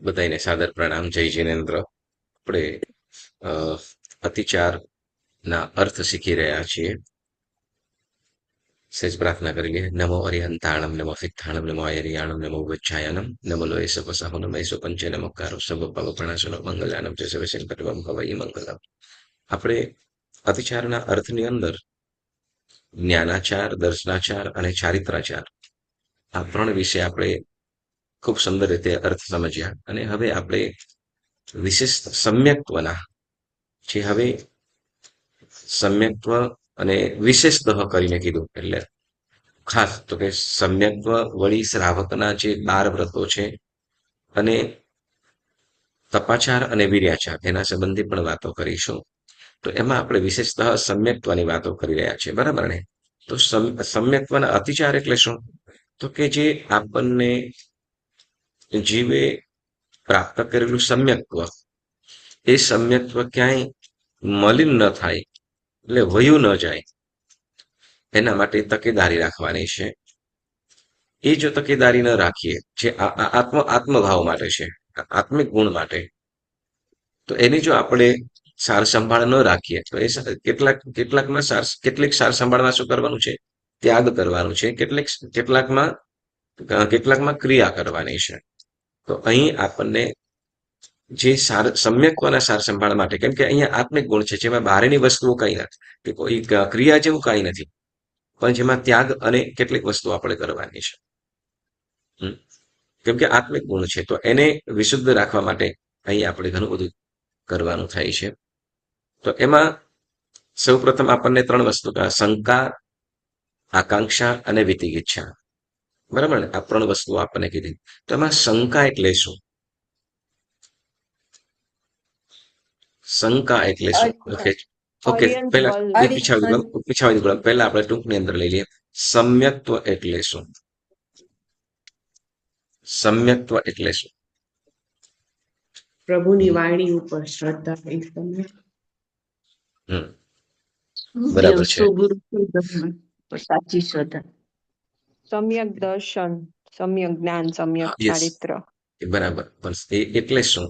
બધાને સાદર પ્રણામ. જય જિનેન્દ્ર. આપણે અ, અતિચારના અર્થ શીખી રહ્યા છીએ. સેજ પ્રાર્થના કરી લઈએ. નમો અરિહંતાણમ, નમો સિદ્ધાણમ, નમો અયરિયાણમ, નમો વજ્જાયનમ, નમો લોય સપસાહો, નમઃ પંચે નમકારો સબ પવ પ્રણાશનો મંગલાનમ જય શિવશંકરવમ ભવઈ મંગલમ. આપણે અતિચારના અર્થની અંદર જ્ઞાનાચાર, દર્શનાચાર અને ચારિત્રાચાર આ ત્રણ વિશે આપણે ખૂબ સુંદર રીતે અર્થ સમજ્યા. અને હવે આપણે વિશેષ સમ્યક્ત્વના જે હવે સમ્યક્ત્વ અને વિશેષતઃ કરીને કીધું, એટલે ખાસ તો કે સમ્યક્ત્વ વળી શ્રાવકના જે 12 વ્રતો છે અને તપાચાર અને વીર્યાચાર એના સંબંધી પણ વાતો કરીશું. તો એમાં આપણે વિશેષતઃ સમ્યક્ત્વની વાતો કરી રહ્યા છીએ, બરાબર ને? તો સમ્યક્ત્વના અતિચાર એટલે શું? તો કે જે આપણને જીવે પ્રાપ્ત કરેલું સમ્યક્ત્વ, એ સમ્યક્ત્વ ક્યાંય મલિન ન થાય, એટલે વયું ન જાય, એના માટે તકેદારી રાખવાની છે. એ જો તકેદારી ન રાખીએ, જે આત્મભાવ માટે છે, આત્મિક ગુણ માટે, તો એની જો આપણે સાર સંભાળ ન રાખીએ તો એ કેટલીક સાર સંભાળમાં શું કરવાનું છે? ત્યાગ કરવાનું છે. કેટલાકમાં ક્રિયા કરવાની છે. તો અહીં આપણને જે સમ્યક્ત્વના સાર સંભાળ માટે, કેમ કે અહીંયા આત્મિક ગુણ છે, જેમાં બહારની વસ્તુઓ કઈ નથી, કે કોઈ ક્રિયા જેવું કઈ નથી, પણ જેમાં ત્યાગ અને કેટલીક વસ્તુ આપણે કરવાની છે. કેમ કે આત્મિક ગુણ છે, તો એને વિશુદ્ધ રાખવા માટે અહીં આપણે ઘણું બધું કરવાનું થાય છે. તો એમાં સૌ પ્રથમ આપણને 3 વસ્તુ, શંકા, આકાંક્ષા અને વિતિગિચ્છા, બરાબર ને? આ 3 વસ્તુઓ આપણને કીધી. તો એમાં શંકા એટલે શું? શંકા એટલે શું? ઓકે, ઓકે, અર્યંત પહેલા વલ એ પીછાવી દઉં. પહેલા આપણે ટૂંકની અંદર લઈ લઈએ. સમ્યક્ત્વ એટલે શું? સમ્યક્ત્વ એટલે શું? પ્રભુની વાણી ઉપર શ્રદ્ધા, એ તમે હમ બરાબર છે. સુગુરુ સાચી શ્રદ્ધા. સમ્યક દર્શન, સમ્યક જ્ઞાન, સમ્યક યસ, ચારિત્ર. બરાબર. પણ એટલે શું?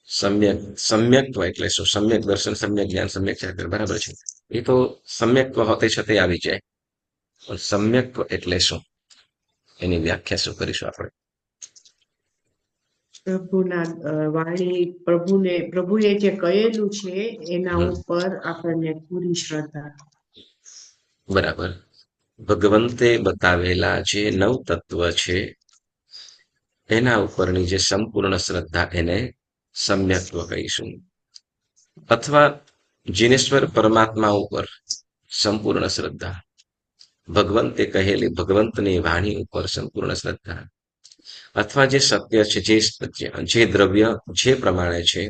સમ્યક્ત્વ એટલે શું? સમ્યક દર્શન, સમ્યક જ્ઞાન, સમ્યક ચારિત્ર, બરાબર છે. એ તો સમ્યક્ત્વ હોતે છતે આવી જાય, પણ સમ્યક્ત્વ એટલે શું? એની વ્યાખ્યા શું કરીશું આપણે? પ્રભુના વાણી, પ્રભુએ જે કહેલું છે એના ઉપર આપણને પૂરી શ્રદ્ધા. બરાબર. ભગવંતે બતાવેલા જે 9 તત્વ છે એના ઉપરની જે સંપૂર્ણ શ્રદ્ધા, એને સમ્યક્ત્વ કહીશું. અથવા જીનેશ્વર પરમાત્મા ઉપર સંપૂર્ણ શ્રદ્ધા, ભગવંતે કહેલી ભગવંતની વાણી ઉપર સંપૂર્ણ શ્રદ્ધા, અથવા જે સત્ય છે, જે દ્રવ્ય જે પ્રમાણે છે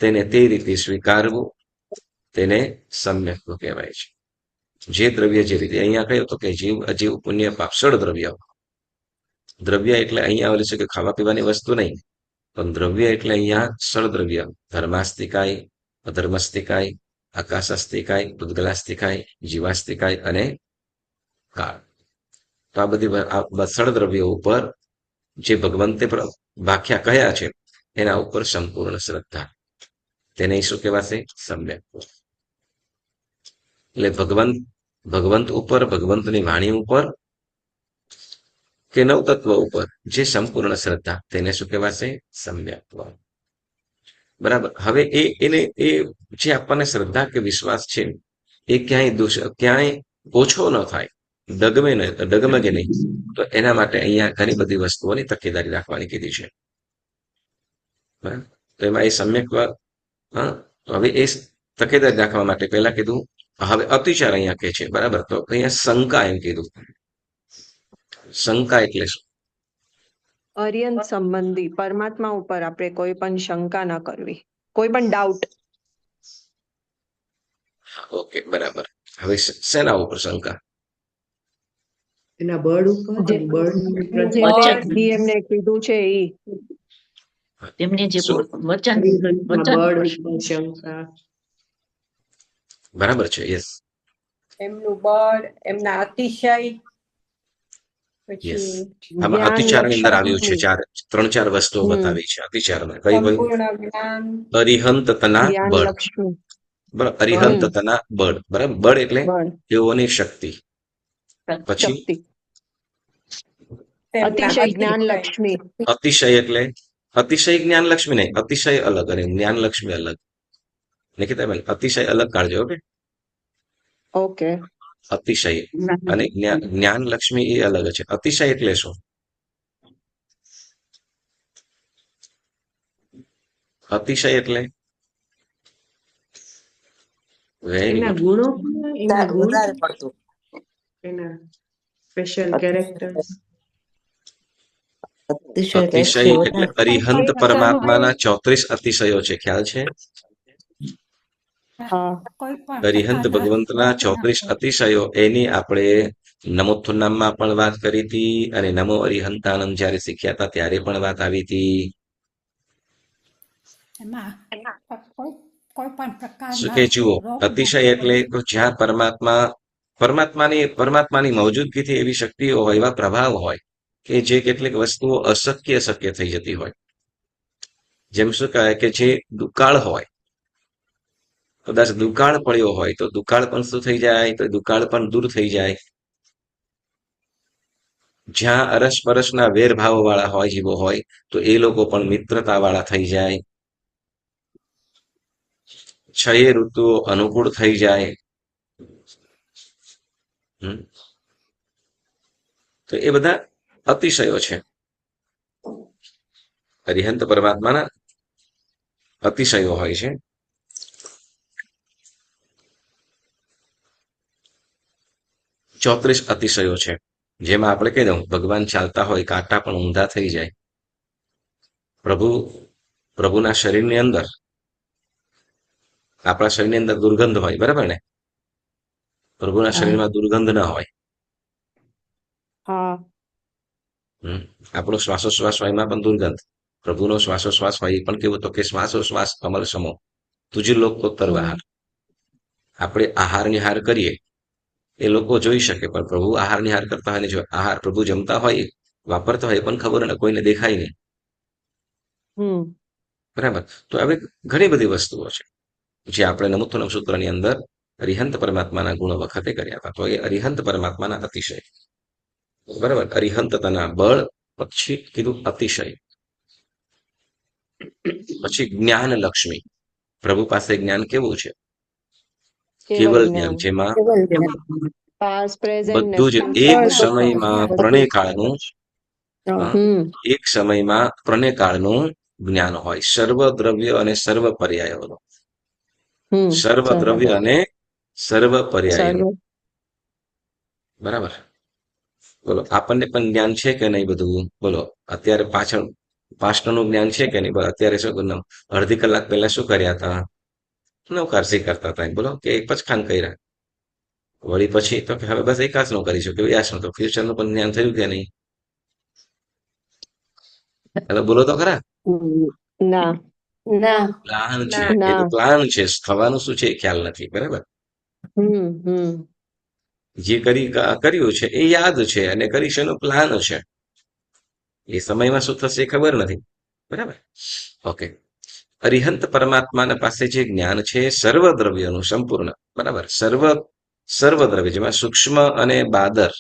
તેને તે રીતે સ્વીકારવું, તેને સમ્યક્ત્વ કહેવાય છે. જે દ્રવ્ય જે રીતે, અહીંયા કહ્યું તો કે જીવ અજીવ પુણ્ય પાપ દ્રવ્ય. દ્રવ્ય એટલે અહીંયા આવેલું છે કે ખાવા પીવાની વસ્તુ નહીં, પણ દ્રવ્ય એટલે અહીંયા સળદ્રવ્ય, ધર્માસ્તિકાય, અધર્મસ્તિકાય, આકાશાસ્તિકાય, પૂતગલાસ્તિકાય, જીવાસ્તિકાય અને કાળ. તો આ બધી સળદ્રવ્યો ઉપર જે ભગવંતે વ્યાખ્યા કહ્યા છે એના ઉપર સંપૂર્ણ શ્રદ્ધા, તેને શું કહેવાશે? સમ્યક. એટલે ભગવંત ઉપર, ભગવંતની વાણી ઉપર કે 9 તત્વ ઉપર જે સંપૂર્ણ શ્રદ્ધા, તેને શું કહેવાશે? સમ્યક્ત્વ. બરાબર. હવે એ જે આપણને શ્રદ્ધા કે વિશ્વાસ છે એ ક્યાંય ઓછો ન થાય, ડગમગે નહીં. તો એના માટે અહીંયા ઘણી બધી વસ્તુઓની તકેદારી રાખવાની કીધી છે. બરાબર. તો એમાં એ સમ્યક્ત્વ, હવે એ તકેદારી રાખવા માટે પહેલા કીધું. હવે અતિચાર અહીંયા કે છે, બરાબર. તો અહીંયા શંકા એમ કીધું. શંકા એટલે શું? અર્યંત સંબંધી પરમાત્મા ઉપર આપણે કોઈ પણ શંકા ન કરવી, કોઈ પણ ડાઉટ. ઓકે, બરાબર. હવે શેના ઉપર શંકા? એના બળ ઉપર, એમને કીધું છે ઈ. તેમને જે વચન બળ ઉપર શંકા. બરાબર છે. યસ. એમનું બળ, એમના અતિશય. યસ. પછી આમાં જ્ઞાન અતિચારની અંદર આવ્યું છે લક્ષ્મી. 3-4 વસ્તુઓ હમ બતાવી છે અતિચારમાં. કઈ ભાઈ? સંપૂર્ણ જ્ઞાન, અરિહંત તના જ્ઞાન બળ. લક્ષ્મી. બરાબર, અરિહંત હમ તના બળ. બરાબર, બળ એટલે બળ તેઓની શક્તિ. પછી શક્તિ. તેમના અતિશય જ્ઞાન અતિશય. લક્ષ્મી. અતિશય એટલે અતિશય જ્ઞાન લક્ષ્મી નહીં, અતિશય અલગ અને જ્ઞાન લક્ષ્મી અલગ. નિકિતાબેન, અતિશય અલગ કાઢજો. Okay, okay. અતિશય અને જ્ઞાન લક્ષ્મી એ અલગ છે. અતિશય એટલે શું? અતિશય એટલે વેરી એના ગુડ. ગુણો પણ, એના ગુણ, વધારે પડતું. એના સ્પેશિયલ કેરેક્ટર્સ. અતિશય અતિશય એટલે એટલે વધારે. અરિહંત પરમાત્માના 34 અતિશયો છે. ખ્યાલ છે? હા. અરિહંત ભગવંતના 34 અતિશયો, એની આપણે નમોત્થુનામમાં પણ વાત કરી હતી અને નમો અરિહંતાનંદ જયારે શીખ્યા હતા ત્યારે પણ વાત આવી હતી. એમાં કોઈ પણ શું પ્રકારના કે જુઓ, રોગ અતિશય એટલે તો જ્યાં પરમાત્માની મોજૂદગીથી એવી શક્તિઓ હોય, એવા પ્રભાવ હોય કે જે કેટલીક વસ્તુઓ અશક્ય થઈ જતી હોય. જેમ શું કહે કે જે દુકાળ હોય, કદાચ દુકાળ પડ્યો હોય તો દુકાળ પણ શું થઈ જાય? તો દુકાળ પણ દૂર થઈ જાય. જ્યાં અરસપરસના વેરભાવ વાળા હોય, જીવો હોય, તો એ લોકો પણ મિત્રતા વાળા થઈ જાય. છયે ઋતુઓ અનુકૂળ થઈ જાય. તો એ બધા અતિશયો છે. અરિહંત પરમાત્માના અતિશયો હોય છે. ચોત્રીસ અતિશયો છે, જેમાં આપણે કહી દઉં, ભગવાન ચાલતા હોય, કાંટા પણ ઊંધા થઈ જાય. પ્રભુના શરીરની અંદર, આપણા શરીરની અંદર દુર્ગંધ હોય, બરાબર ને? પ્રભુના શરીરમાં દુર્ગંધ ના હોય. હા. આપણો શ્વાસોશ્વાસ હોય, એમાં પણ દુર્ગંધ. પ્રભુનો શ્વાસોશ્વાસ હોય, એ પણ કેવું તો કે શ્વાસોશ્વાસ કમલ સમો તુજ લોકોત્તર બહાર. આપણે આહાર નિહાર કરીએ, એ લોકો જોઈ શકે, પણ પ્રભુ આહાર નિહાર કરતા હોય ને, જો આહાર પ્રભુ જમતા હોય, વાપરતા હોય, પણ ખબર ને કોઈને દેખાય નહીં. બરાબર. તો હવે ઘણી બધી વસ્તુઓ છે જે આપણે નમોત્થનમ સૂત્રની અંદર અરિહંત પરમાત્માના ગુણો વખતે કર્યા હતા. તો એ અરિહંત પરમાત્માના અતિશય. બરાબર. અરિહંતતાના બળ, પછી કીધું અતિશય. પછી જ્ઞાન લક્ષ્મી. પ્રભુ પાસે જ્ઞાન કેવું છે? કેવલ જ્ઞાન, જેમાં પાસ્ટ, પ્રેઝન્ટ ને બધું જ એક સમયમાં પ્રણય કાળનું જ્ઞાન હોય. સર્વ દ્રવ્ય અને સર્વ પર્યાયોનું. સર્વ દ્રવ્ય અને સર્વ પર્યાયનું. બરાબર. બોલો, આપણને પણ જ્ઞાન છે કે નહીં બધું? બોલો, અત્યારે પાસ્ટનું જ્ઞાન છે કે નહીં? બોલો, અત્યારે શું અડધી કલાક પહેલા શું કર્યા હતા? નવકારસી કરતા હતા. બોલો, કે એક જ ખાન કર્યા. વળી પછી તો હવે બસ એક જ નો કરીશું કે વ્યાસનું. તો ફ્યુચરનું પણ જ્ઞાન થયું કે નહીં? એટલે બોલો તો ખરા. ના. પ્લાન છે, એ તો પ્લાન છે. થવાનું શું છે એ ખ્યાલ નથી. બરાબર. જે કર્યું છે એ યાદ છે, અને કરીશ એનો પ્લાન છે. એ સમયમાં શું થશે એ ખબર નથી. બરાબર. ઓકે. અરિહંત પરમાત્માના પાસે જે જ્ઞાન છે સર્વ દ્રવ્યનું સંપૂર્ણ. બરાબર. સર્વ દ્રવ્ય, જેમાં સૂક્ષ્મ અને બાદર,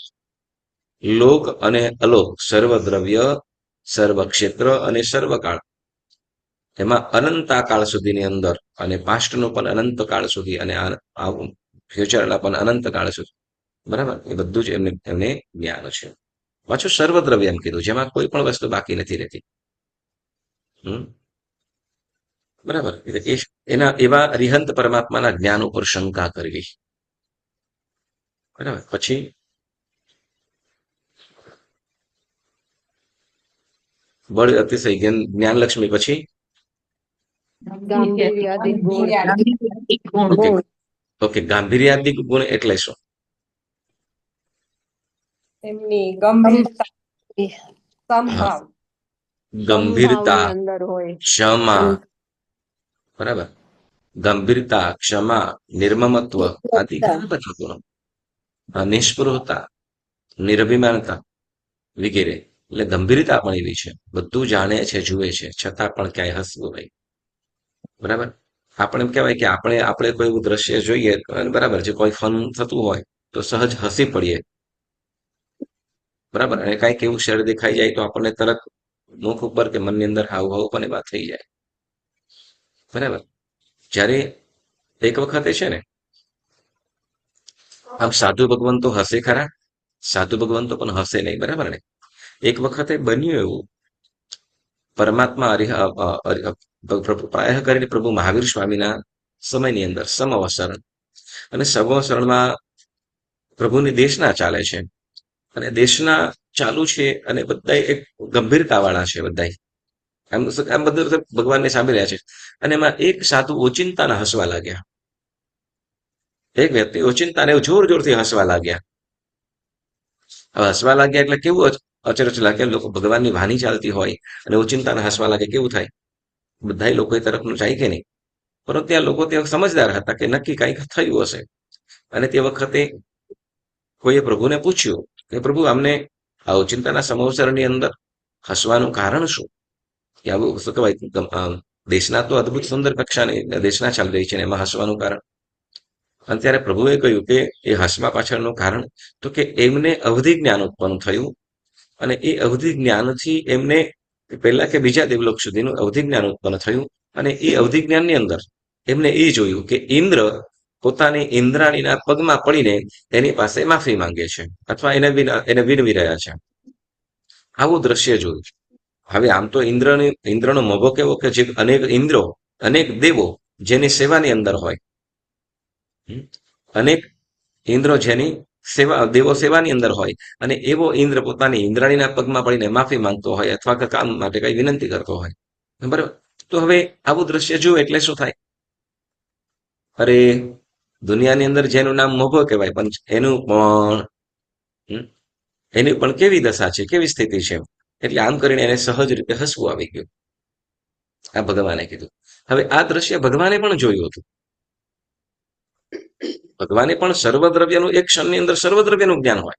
લોક અને અલોક, સર્વ દ્રવ્ય, સર્વ ક્ષેત્ર અને સર્વકાળ, એમાં અનંતાકાળ સુધીની અંદર, અને પાસ્ટનું પણ અનંતકાળ સુધી, અને ફ્યુચરના પણ અનંતકાળ સુધી. બરાબર. એ બધું જ એમને જ્ઞાન છે. પાછું સર્વદ્રવ્ય એમ કીધું, જેમાં કોઈ પણ વસ્તુ બાકી નથી રહેતી. બરાબર. એના એવા અરિહંત પરમાત્માના જ્ઞાન ઉપર શંકા કરવી. બરાબર. પછી બળ અતિશય જ્ઞાન લક્ષ્મી. પછી ઓકે, ગાંભીર્યાદિક ગુણ એટલે શું? એમની ગંભીરતા, સંભાવ, ગંભીરતા, ક્ષમા. બરાબર. ગંભીરતા, ક્ષમા, નિર્મમત્વ આદિ ઘણા બધા ગુણો. નિષ્પૃહતા, નિરભિમાનતા. વગેરે. એટલે ગંભીરતા પણ એવી છે, બધું જાણે છે, જુએ છે, છતાં પણ ક્યાંય હસવું નહીં. બરાબર. આપણે એમ કહેવાય કે આપણે કોઈ એવું દ્રશ્ય જોઈએ અને બરાબર છે, કોઈ ફન થતું હોય તો સહજ હસી પડીએ. બરાબર. અને કાંઈક એવું શેર દેખાઈ જાય તો આપણને તરત મુખ ઉપર કે મનની અંદર હાવભાવ પણ એવા થઈ જાય. બરાબર. જ્યારે એક વખતે છે ને, આમ સાધુ ભગવંતો હસે ખરા, સાધુ ભગવંતો પણ હસે નહીં. બરાબર ને. એક વખતે બન્યું એવું, પરમાત્મા પ્રાય કરીને પ્રભુ મહાવીર સ્વામીના સમયની અંદર સમઅવસરણ, અને સમઅવસરણમાં પ્રભુની દેશના ચાલે છે, અને દેશના ચાલુ છે, અને બધા એક ગંભીરતા વાળા છે બધા. આમ બધા ભગવાનને સાંભળી રહ્યા છે, અને એમાં એક સાધુ ઓચિંતાના હસવા લાગ્યા. એક વ્યક્તિ ઓચિંતાને જોર જોરથી હસવા લાગ્યા. હવે હસવા લાગ્યા એટલે કેવું અચરજ લાગે, લોકો ભગવાનની વાણી ચાલતી હોય અને ઓચિંતાને હસવા લાગે, કેવું થાય? બધા લોકો એ તરફનું જાય કે નહીં? પરંતુ ત્યાં લોકો ત્યાં સમજદાર હતા કે નક્કી કંઈક થયું હશે. અને તે વખતે કોઈએ પ્રભુને પૂછ્યું કે પ્રભુ, અમને આ ઓચિંતાના સમઅવસરની અંદર હસવાનું કારણ શું? કે આવું શું કહેવાય, દેશના તો અદભુત સુંદર કક્ષાની દેશના ચાલી રહી છે ને એમાં હસવાનું કારણ? અને ત્યારે પ્રભુએ કહ્યું કે એ હસવા પાછળનું કારણ તો કે એમને અવધિ જ્ઞાન ઉત્પન્ન થયું, અને એ અવધિ જ્ઞાનથી એમને પહેલા કે બીજા દેવલોક સુધીનું અવધિ જ્ઞાન ઉત્પન્ન થયું, અને એ અવધિ જ્ઞાનની અંદર એમને એ જોયું કે ઇન્દ્ર પોતાની ઇન્દ્રાણીના પગમાં પડીને એની પાસે માફી માંગે છે, અથવા એને વિનવી રહ્યા છે. આવું દ્રશ્ય જોયું. હવે આમ તો ઇન્દ્રનો મોભો કેવો કે જે અનેક ઇન્દ્રો, અનેક દેવો જેની સેવાની અંદર હોય, અનેક ઇન્દ્રો જેની દેવો સેવાની અંદર હોય, અને એવો ઇન્દ્ર પોતાની ઇન્દ્રાણીના પગમાં પડીને માફી માંગતો હોય, અથવા કે કામ માટે કઈ વિનંતી કરતો હોય. બરાબર. તો હવે આવું દ્રશ્ય જોયું એટલે શું થાય? અરે, દુનિયાની અંદર જેનું નામ મોભો કહેવાય, પણ એની પણ કેવી દશા છે, કેવી સ્થિતિ છે. એટલે આમ કરીને એને સહજ રીતે હસવું આવી ગયું. આ ભગવાને કીધું. હવે આ દ્રશ્ય ભગવાને પણ જોયું હતું. ભગવાને પણ સર્વદ્રવ્યનું એક ક્ષણની અંદર સર્વદ્રવ્યનું જ્ઞાન હોય.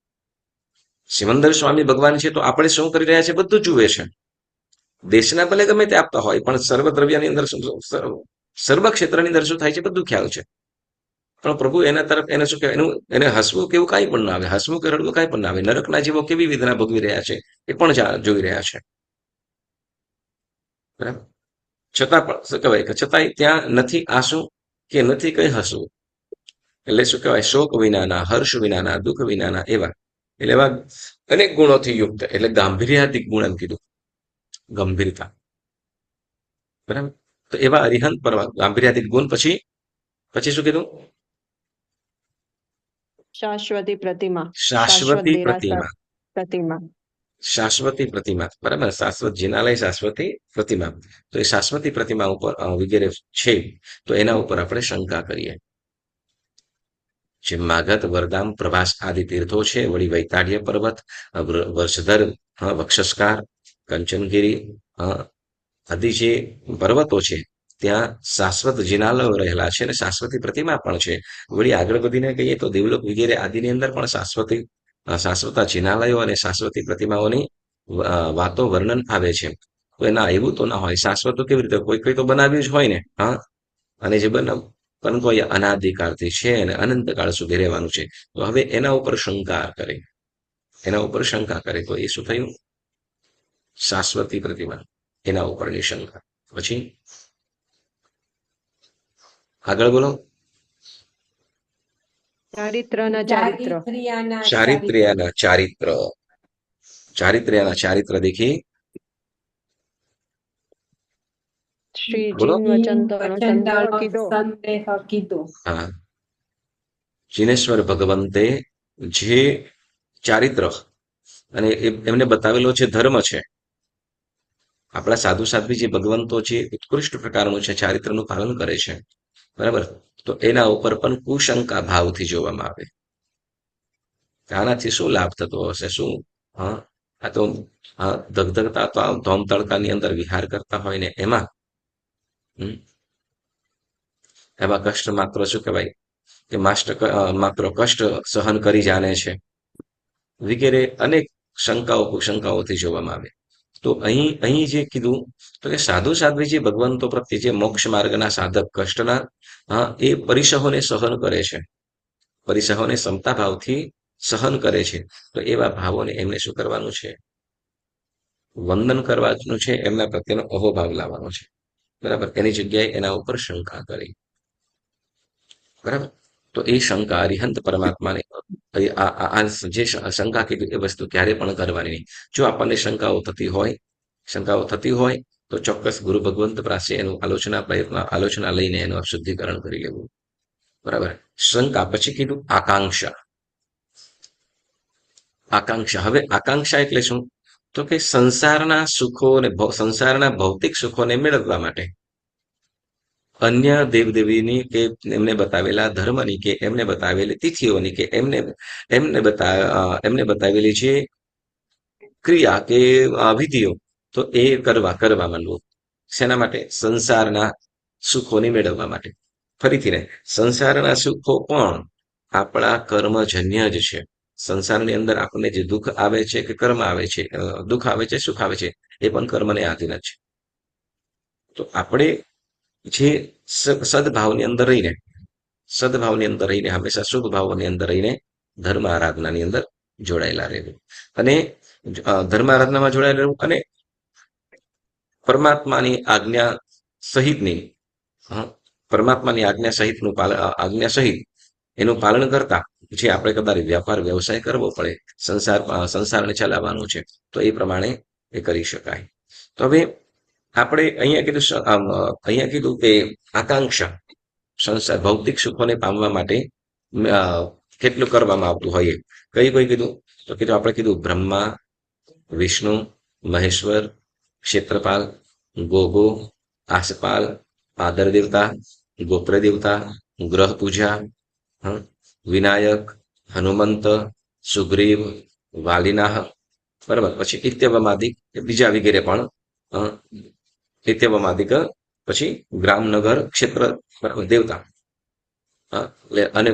સિમંદર સ્વામી ભગવાન છે તો આપણે શું કરી રહ્યા છે બધું જુએ છે. દેશના ભલે ગમે તે આપતા હોય, પણ સર્વદ્રવ્યની અંદર સર્વ ક્ષેત્રની અંદર શું થાય છે બધું ખ્યાલ છે. પણ પ્રભુ એના તરફ એને શું કહેવાય, એને હસવું કેવું કાંઈ પણ ના આવે, હસવું કે રડવું કાંઈ પણ ના આવે. નરકના જીવો કેવી વેદના ભોગવી રહ્યા છે એ પણ જોઈ રહ્યા છે. બરાબર. છતાં પણ શું કહેવાય કે છતાંય ત્યાં નથી આંસુ કે નથી કઈ હસવું. એટલે શું કહેવાય, શોક વિનાના, હર્ષ વિનાના, દુઃખ વિનાના એવા. એટલે એવા અનેક ગુણોથી યુક્ત, એટલે ગાંભીર્યાધિક ગુણ એમ કીધું, ગંભીરતા. બરાબર. તો એવા અરિહંત પરવા ગાંભીર્યાધિક ગુણ. પછી શું કીધું? શાશ્વતી પ્રતિમા. શાશ્વતી પ્રતિમા. પ્રતિમા. શાશ્વતી પ્રતિમા. બરાબર. શાશ્વત જિનાલય, શાશ્વતી પ્રતિમા. તો એ શાશ્વતી પ્રતિમા ઉપર વગેરે છે, તો એના ઉપર આપણે શંકા કરીએ. જે માગધ, વરદામ, પ્રભાસ આદિ તીર્થો છે, વળી વૈતાડ્ય પર્વત, વર્ષધર, વક્ષસ્કાર, કંચનગીરી આદિ જે પર્વતો છે, ત્યાં શાશ્વત જિનાલયો રહેલા છે, અને શાશ્વતી પ્રતિમા પણ છે. વળી આગળ વધીને કહીએ તો દેવલોક વગેરે આદિની અંદર પણ શાશ્વત જિનાલયો અને શાશ્વતી પ્રતિમાઓની વાતો વર્ણન આવે છે. તો એના એવું તો ના હોય. શાશ્વત તો કેવી રીતે, કોઈ તો બનાવ્યું જ હોય ને. હા. અને જે પરંતુ અહીંયા અનાદિકાળથી છે અને અનંતકાળ સુધી રહેવાનું છે. તો હવે એના ઉપર શંકા કરે તો એ શું થયું? શાશ્વતી પ્રતિમા, એના ઉપરની શંકા. પછી આગળ બોલો. ચારિત્રના ચારિત્ર્યના ચારિત્ર દેખી શ્રી બોલો. જીન વચન સંદેહ કીધો. સંદેહ કીધો. હા. જીનેશ્વર ભગવંતે જે ચારિત્ર અને એમને બતાવેલો જે ધર્મ છે, આપણા સાધુ સાધ્વી જે ભગવંતો જે ઉત્કૃષ્ટ પ્રકારનું છે ચારિત્રનું પાલન કરે છે, બરાબર, તો એના ઉપર પણ કુશંકા ભાવથી જોવામાં આવે. આનાથી શું લાભ થતો હશે? શું આ તો ધગધગતા તો ધોમ તડકાની અંદર વિહાર કરતા હોય ને એમાં કષ્ટ માત્ર શું કહેવાય કે માત્ર કષ્ટ સહન કરી જાણે છે વગેરે અનેક શંકાઓ કુશંકાઓથી જોવામાં આવે. તો અહીં જે કીધું તો કે સાધુ સાધ્વી જે ભગવંતો પ્રત્યે જે મોક્ષ માર્ગના સાધક કષ્ટના એ પરિસહોને સહન કરે છે, પરિસહોને ક્ષમતા ભાવથી સહન કરે છે. તો એવા ભાવોને એમને શું કરવાનું છે? વંદન કરવાનું છે, એમના પ્રત્યેનો અહોભાવ લાવવાનો છે. બરાબર, એની જગ્યાએ એના ઉપર શંકા કરી. બરાબર, તો એ શંકા અરિહંત પરમાત્માને જે શંકા કીધું એ વસ્તુ ક્યારે પણ કરવાની નહીં. જો આપણને શંકાઓ થતી હોય તો ચોક્કસ ગુરુ ભગવંત પાસે એનું આલોચના લઈને એનું શુદ્ધિકરણ કરી લેવું. બરાબર, શંકા. પછી કીધું આકાંક્ષા. હવે આકાંક્ષા એટલે શું? તો કે સંસારના સુખોને સંસારના ભૌતિક સુખોને મેળવવા માટે અન્ય દેવદેવીની કે એમને બતાવેલા ધર્મની કે એમને બતાવેલી તિથિઓની કે એમને બતાવેલી જે ક્રિયા કે વિધિઓ, તો એ કરવા માંડવું. શેના માટે? સંસારના સુખોને મેળવવા માટે. ફરીથી ને, સંસારના સુખો પણ આપણા કર્મજન્ય જ છે. સંસારની અંદર આપણને જે દુઃખ આવે છે કે કર્મ આવે છે, દુઃખ આવે છે, સુખ આવે છે, એ પણ કર્મને આધીન જ છે. તો આપણે જે સદભાવની અંદર રહીને હંમેશા શુભ ભાવોની અંદર રહીને ધર્મ આરાધનાની અંદર જોડાયેલા રહેવું, અને ધર્મ આરાધનામાં જોડાયેલા રહેવું, અને પરમાત્માની આજ્ઞા સહિતનું આજ્ઞા સહિત એનું પાલન કરતા જે આપણે કદાચ વ્યાપાર વ્યવસાય કરવો પડે, સંસારને ચલાવવાનું છે, તો એ પ્રમાણે એ કરી શકાય. તો હવે આપણે અહીંયા કીધું કે આકાંક્ષા સંસાર ભૌતિક સુખોને પામવા માટે કેટલું કરવામાં આવતું હોય. કઈ કીધું? તો આપણે કીધું બ્રહ્મા, વિષ્ણુ, મહેશ્વર, ક્ષેત્રપાલ, ગોગો, આસપાલ, પાદર દેવતા, ગોત્ર દેવતા, ગ્રહ પૂજા, વિનાયક, હનુમંત, સુગ્રીવ, વાલીનાહ. બરાબર, પછી ઇત્યવમાદિક બીજા વગેરે પણ ઇત્યવમાદિક, પછી ગ્રામનગર ક્ષેત્ર દેવતા, અને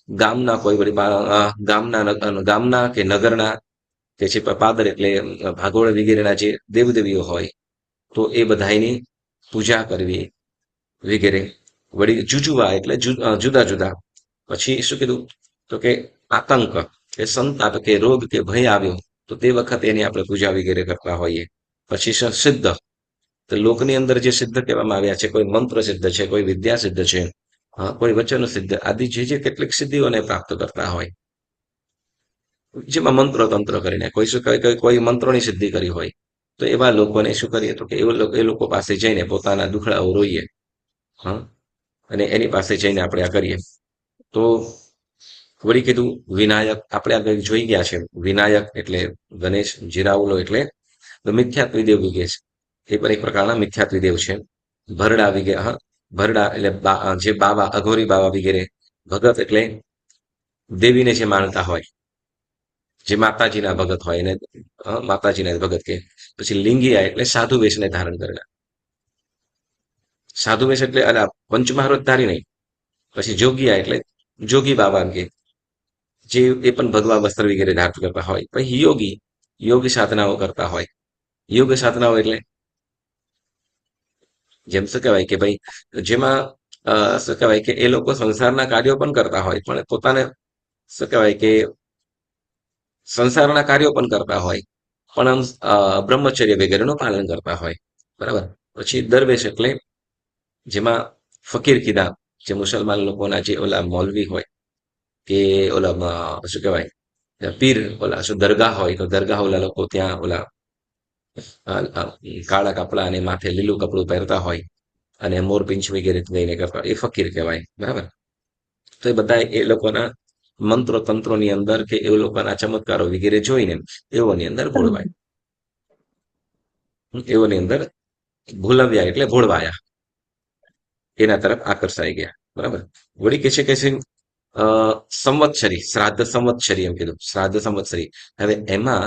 ગામના કોઈ વળી ગામના કે નગરના કે છે પાદર એટલે ભાગોળ વગેરેના જે દેવદેવીઓ હોય, તો એ બધાની પૂજા કરવી વગેરે. વળી જુજુવા એટલે જુદા જુદા. પછી શું કીધું? તો કે આતંક કે સંતાપ કે રોગ કે ભય આવ્યો તો તે વખતે એની આપણે પૂજા વગેરે કરતા હોઈએ. પછી સિદ્ધ, તો લોકની અંદર જે સિદ્ધ કહેવામાં આવ્યા છે, કોઈ મંત્ર સિદ્ધ છે, કોઈ વિદ્યા સિદ્ધ છે, કોઈ વચન સિદ્ધ, આદિ જે કેટલીક સિદ્ધિઓને પ્રાપ્ત કરતા હોય, જેમાં મંત્રો તંત્ર કરીને કોઈ મંત્રોની સિદ્ધિ કરી હોય, તો એવા લોકોને શું કરીએ? તો કે એ લોકો પાસે જઈને પોતાના દુખડાઓ રોઈએ, અને એની પાસે જઈને આપણે આ કરીએ. તો વળી કીધું વિનાયક, આપણે આગળ જોઈ ગયા છે. વિનાયક એટલે ગણેશ, જીરાવલો એટલે મિથ્યાત્વી દેવ વિગે છે, એ પણ એક પ્રકારના મિથ્યાત્વી દેવ છે. ભરડા વિગે, ભરડા એટલે જે બાવા, અઘોરી બાવા વગેરે. ભગત એટલે દેવીને જે માનતા હોય, જે માતાજીના ભગત હોય એને માતાજીના ભગત કે. પછી લિંગિયા એટલે સાધુ વેશને ધારણ કરેલા. સાધુ વેશ એટલે પંચમહારોજ ધારી નહીં. પછી જોગિયા એટલે જોગી બાબા કે, જે એ પણ ભગવા વસ્ત્ર વગેરે ધારણ કરતા હોય. પછી યોગી સાધનાઓ કરતા હોય. યોગ સાધનાઓ એટલે જેમ શું કહેવાય કે ભાઈ, જેમાં શું કહેવાય કે એ લોકો સંસારના કાર્યો પણ કરતા હોય, પણ પોતાને શું કહેવાય કે સંસારના કાર્યો પણ કરતા હોય, પણ બ્રહ્મચર્ય વગેરેનું પાલન કરતા હોય. બરાબર. પછી દરવેશ એટલે જેમાં ફકીર કીધા, જે મુસલમાન લોકોના જે ઓલા મૌલવી હોય કે ઓલા શું કહેવાય પીર, ઓલા શું દરગાહ હોય, તો દરગાહ ઓલા લોકો ત્યાં ઓલા કાળા કપડા અને માથે લીલું કપડું પહેરતા હોય અને મોરપીંછ વગેરે લઈને કરતા, એ ફકીર કહેવાય. બરાબર. તો એ બધા એ લોકોના મંત્રો તંત્રોની અંદર કે એ લોકોના ચમત્કારો વગેરે જોઈને એઓની અંદર ભોળવાય, એઓની અંદર ભૂલવ્યા એટલે ભોળવાયા, એના તરફ આકર્ષાઈ ગયા. બરાબર. વળી કે છે સંવત્સરી, શ્રાદ્ધ સંવત્સરી એમ કીધું, શ્રાદ્ધ સંવત્સરી. હવે એમાં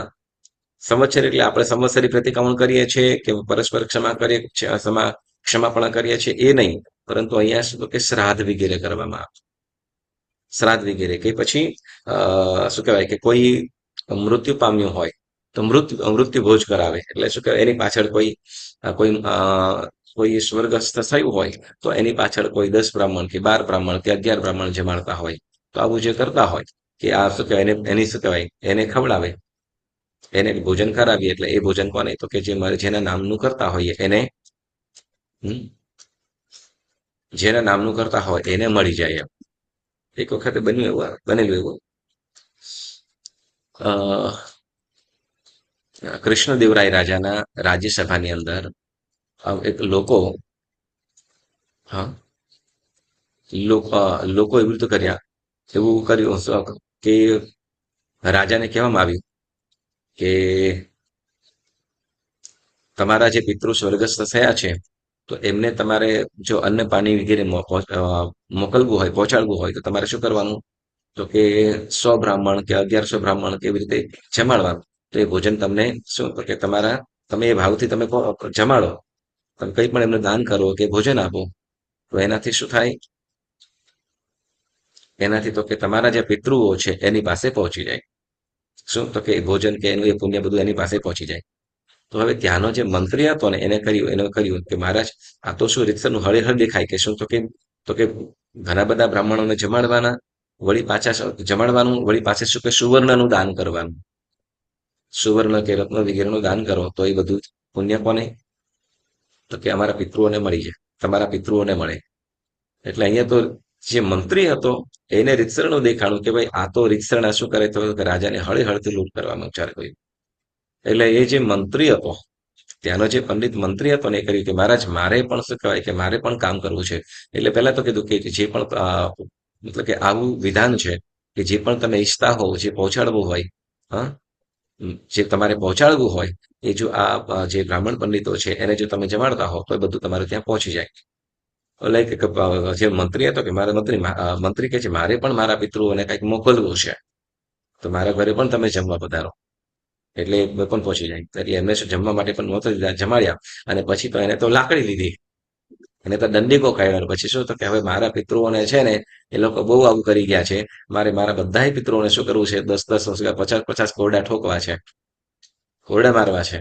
સંવત્સરી એટલે આપણે સંવત્સરી પ્રતિક્રમણ કરીએ છીએ કે પરસ્પર ક્ષમાપણા કરીએ છીએ, એ નહીં, પરંતુ અહીંયા શું કે શ્રાદ્ધ વગેરે કરવામાં આવે. શ્રાદ્ધ વગેરે કે પછી શું કહેવાય કે કોઈ મૃત્યુ પામ્યું હોય તો મૃત્યુ ભોજ કરાવે એટલે શું કહેવાય એની પાછળ કોઈ સ્વર્ગસ્થ થયું હોય તો એની પાછળ કોઈ 10 બ્રાહ્મણ કે 12 બ્રાહ્મણ કે 11 બ્રાહ્મણ જમાડતા હોય. તો આવું જે કરતા હોય કે આ શું કહેવાય એની શું કહેવાય એને ખવડાવે, એને ભોજન કરાવીએ એટલે એ ભોજન કોને તો કે જેના નામનું કરતા હોઈએ એને હમ, જેના નામનું કરતા હોય એને મળી જાય એમ. એક વખતે બનેલું એવું અ કૃષ્ણદેવરાય રાજાના રાજ્યસભાની અંદર એક લોકો હા લોકો એવું કર્યું કે રાજાને કહેવામાં આવ્યું કે તમારા જે પિતૃ સ્વર્ગસ્થ થયા છે તો એમને તમારે જો અન્ન પાણી વગેરે મોકલવું હોય, પહોંચાડવું હોય તો તમારે શું કરવાનું તો કે 100 બ્રાહ્મણ કે 1100 બ્રાહ્મણ કેવી રીતે જમાડવાનું. તો એ ભોજન તમને શું તો કે તમે એ ભાવથી તમે જમાડો, તમે કંઈ પણ એમને દાન કરો કે ભોજન આપો તો એનાથી શું થાય, એનાથી તો કે તમારા જે પિતૃઓ છે એની પાસે પહોંચી જાય. શું તો કે એ ભોજન કે એનું એ પુણ્ય બધું એની પાસે પહોંચી જાય. તો હવે ત્યાંનો જે મંત્રી હતો ને એને કહ્યું કે મહારાજ આ તો શું રીતસરનું હળેહળ દેખાય કે શું તો કે ઘણા બધા બ્રાહ્મણોને જમાડવાના, વળી પાછા જમાડવાનું, વળી પાછા શું કે સુવર્ણનું દાન કરવાનું. સુવર્ણ કે રત્ન વગેરેનું દાન કરો તો એ બધું પુણ્ય કોને તો કે અમારા પિતૃઓને મળી જાય, તમારા પિતૃઓને મળે. એટલે અહીંયા તો જે મંત્રી હતો એને રીતસરનું દેખાણું કે ભાઈ આ તો રીતસરના શું કરે તો કે રાજાને હળેહળથી લૂંટ કરવામાં વિચાર કર્યો. એટલે એ જે મંત્રી હતો ત્યાંનો જે પંડિત મંત્રી હતો ને એ કર્યું કે મહારાજ મારે પણ શું કહેવાય કે મારે પણ કામ કરવું છે. એટલે પહેલા તો કીધું કે જે પણ મતલબ કે આવું વિધાન છે કે જે પણ તમે ઈચ્છતા હોવ જે પહોંચાડવું હોય હા જે તમારે પહોંચાડવું હોય એ જો આ જે બ્રાહ્મણ પંડિતો છે એને જો તમે જમાડતા હો તો એ બધું તમારે ત્યાં પહોંચી જાય. એટલે જે મંત્રી હતો કે મંત્રી કે છે મારે પણ મારા પિતૃઓને કંઈક મોકલવું છે તો મારા ઘરે પણ તમે જમવા પધારો. એટલે એ પણ પહોંચી જાય. એટલે એમને શું જમવા માટે પણ નહોતો જમાડ્યા અને પછી તો એને તો લાકડી લીધી, એને તો દંડીકો કાઢ્યો. પછી શું તો કે હવે મારા પિતૃઓને છે ને એ લોકો બહુ આવું કરી ગયા છે, મારે મારા બધા પિતૃઓને શું કરવું છે 10-10 50-50 કોરડા ઠોકવા છે, કોરડા મારવા છે.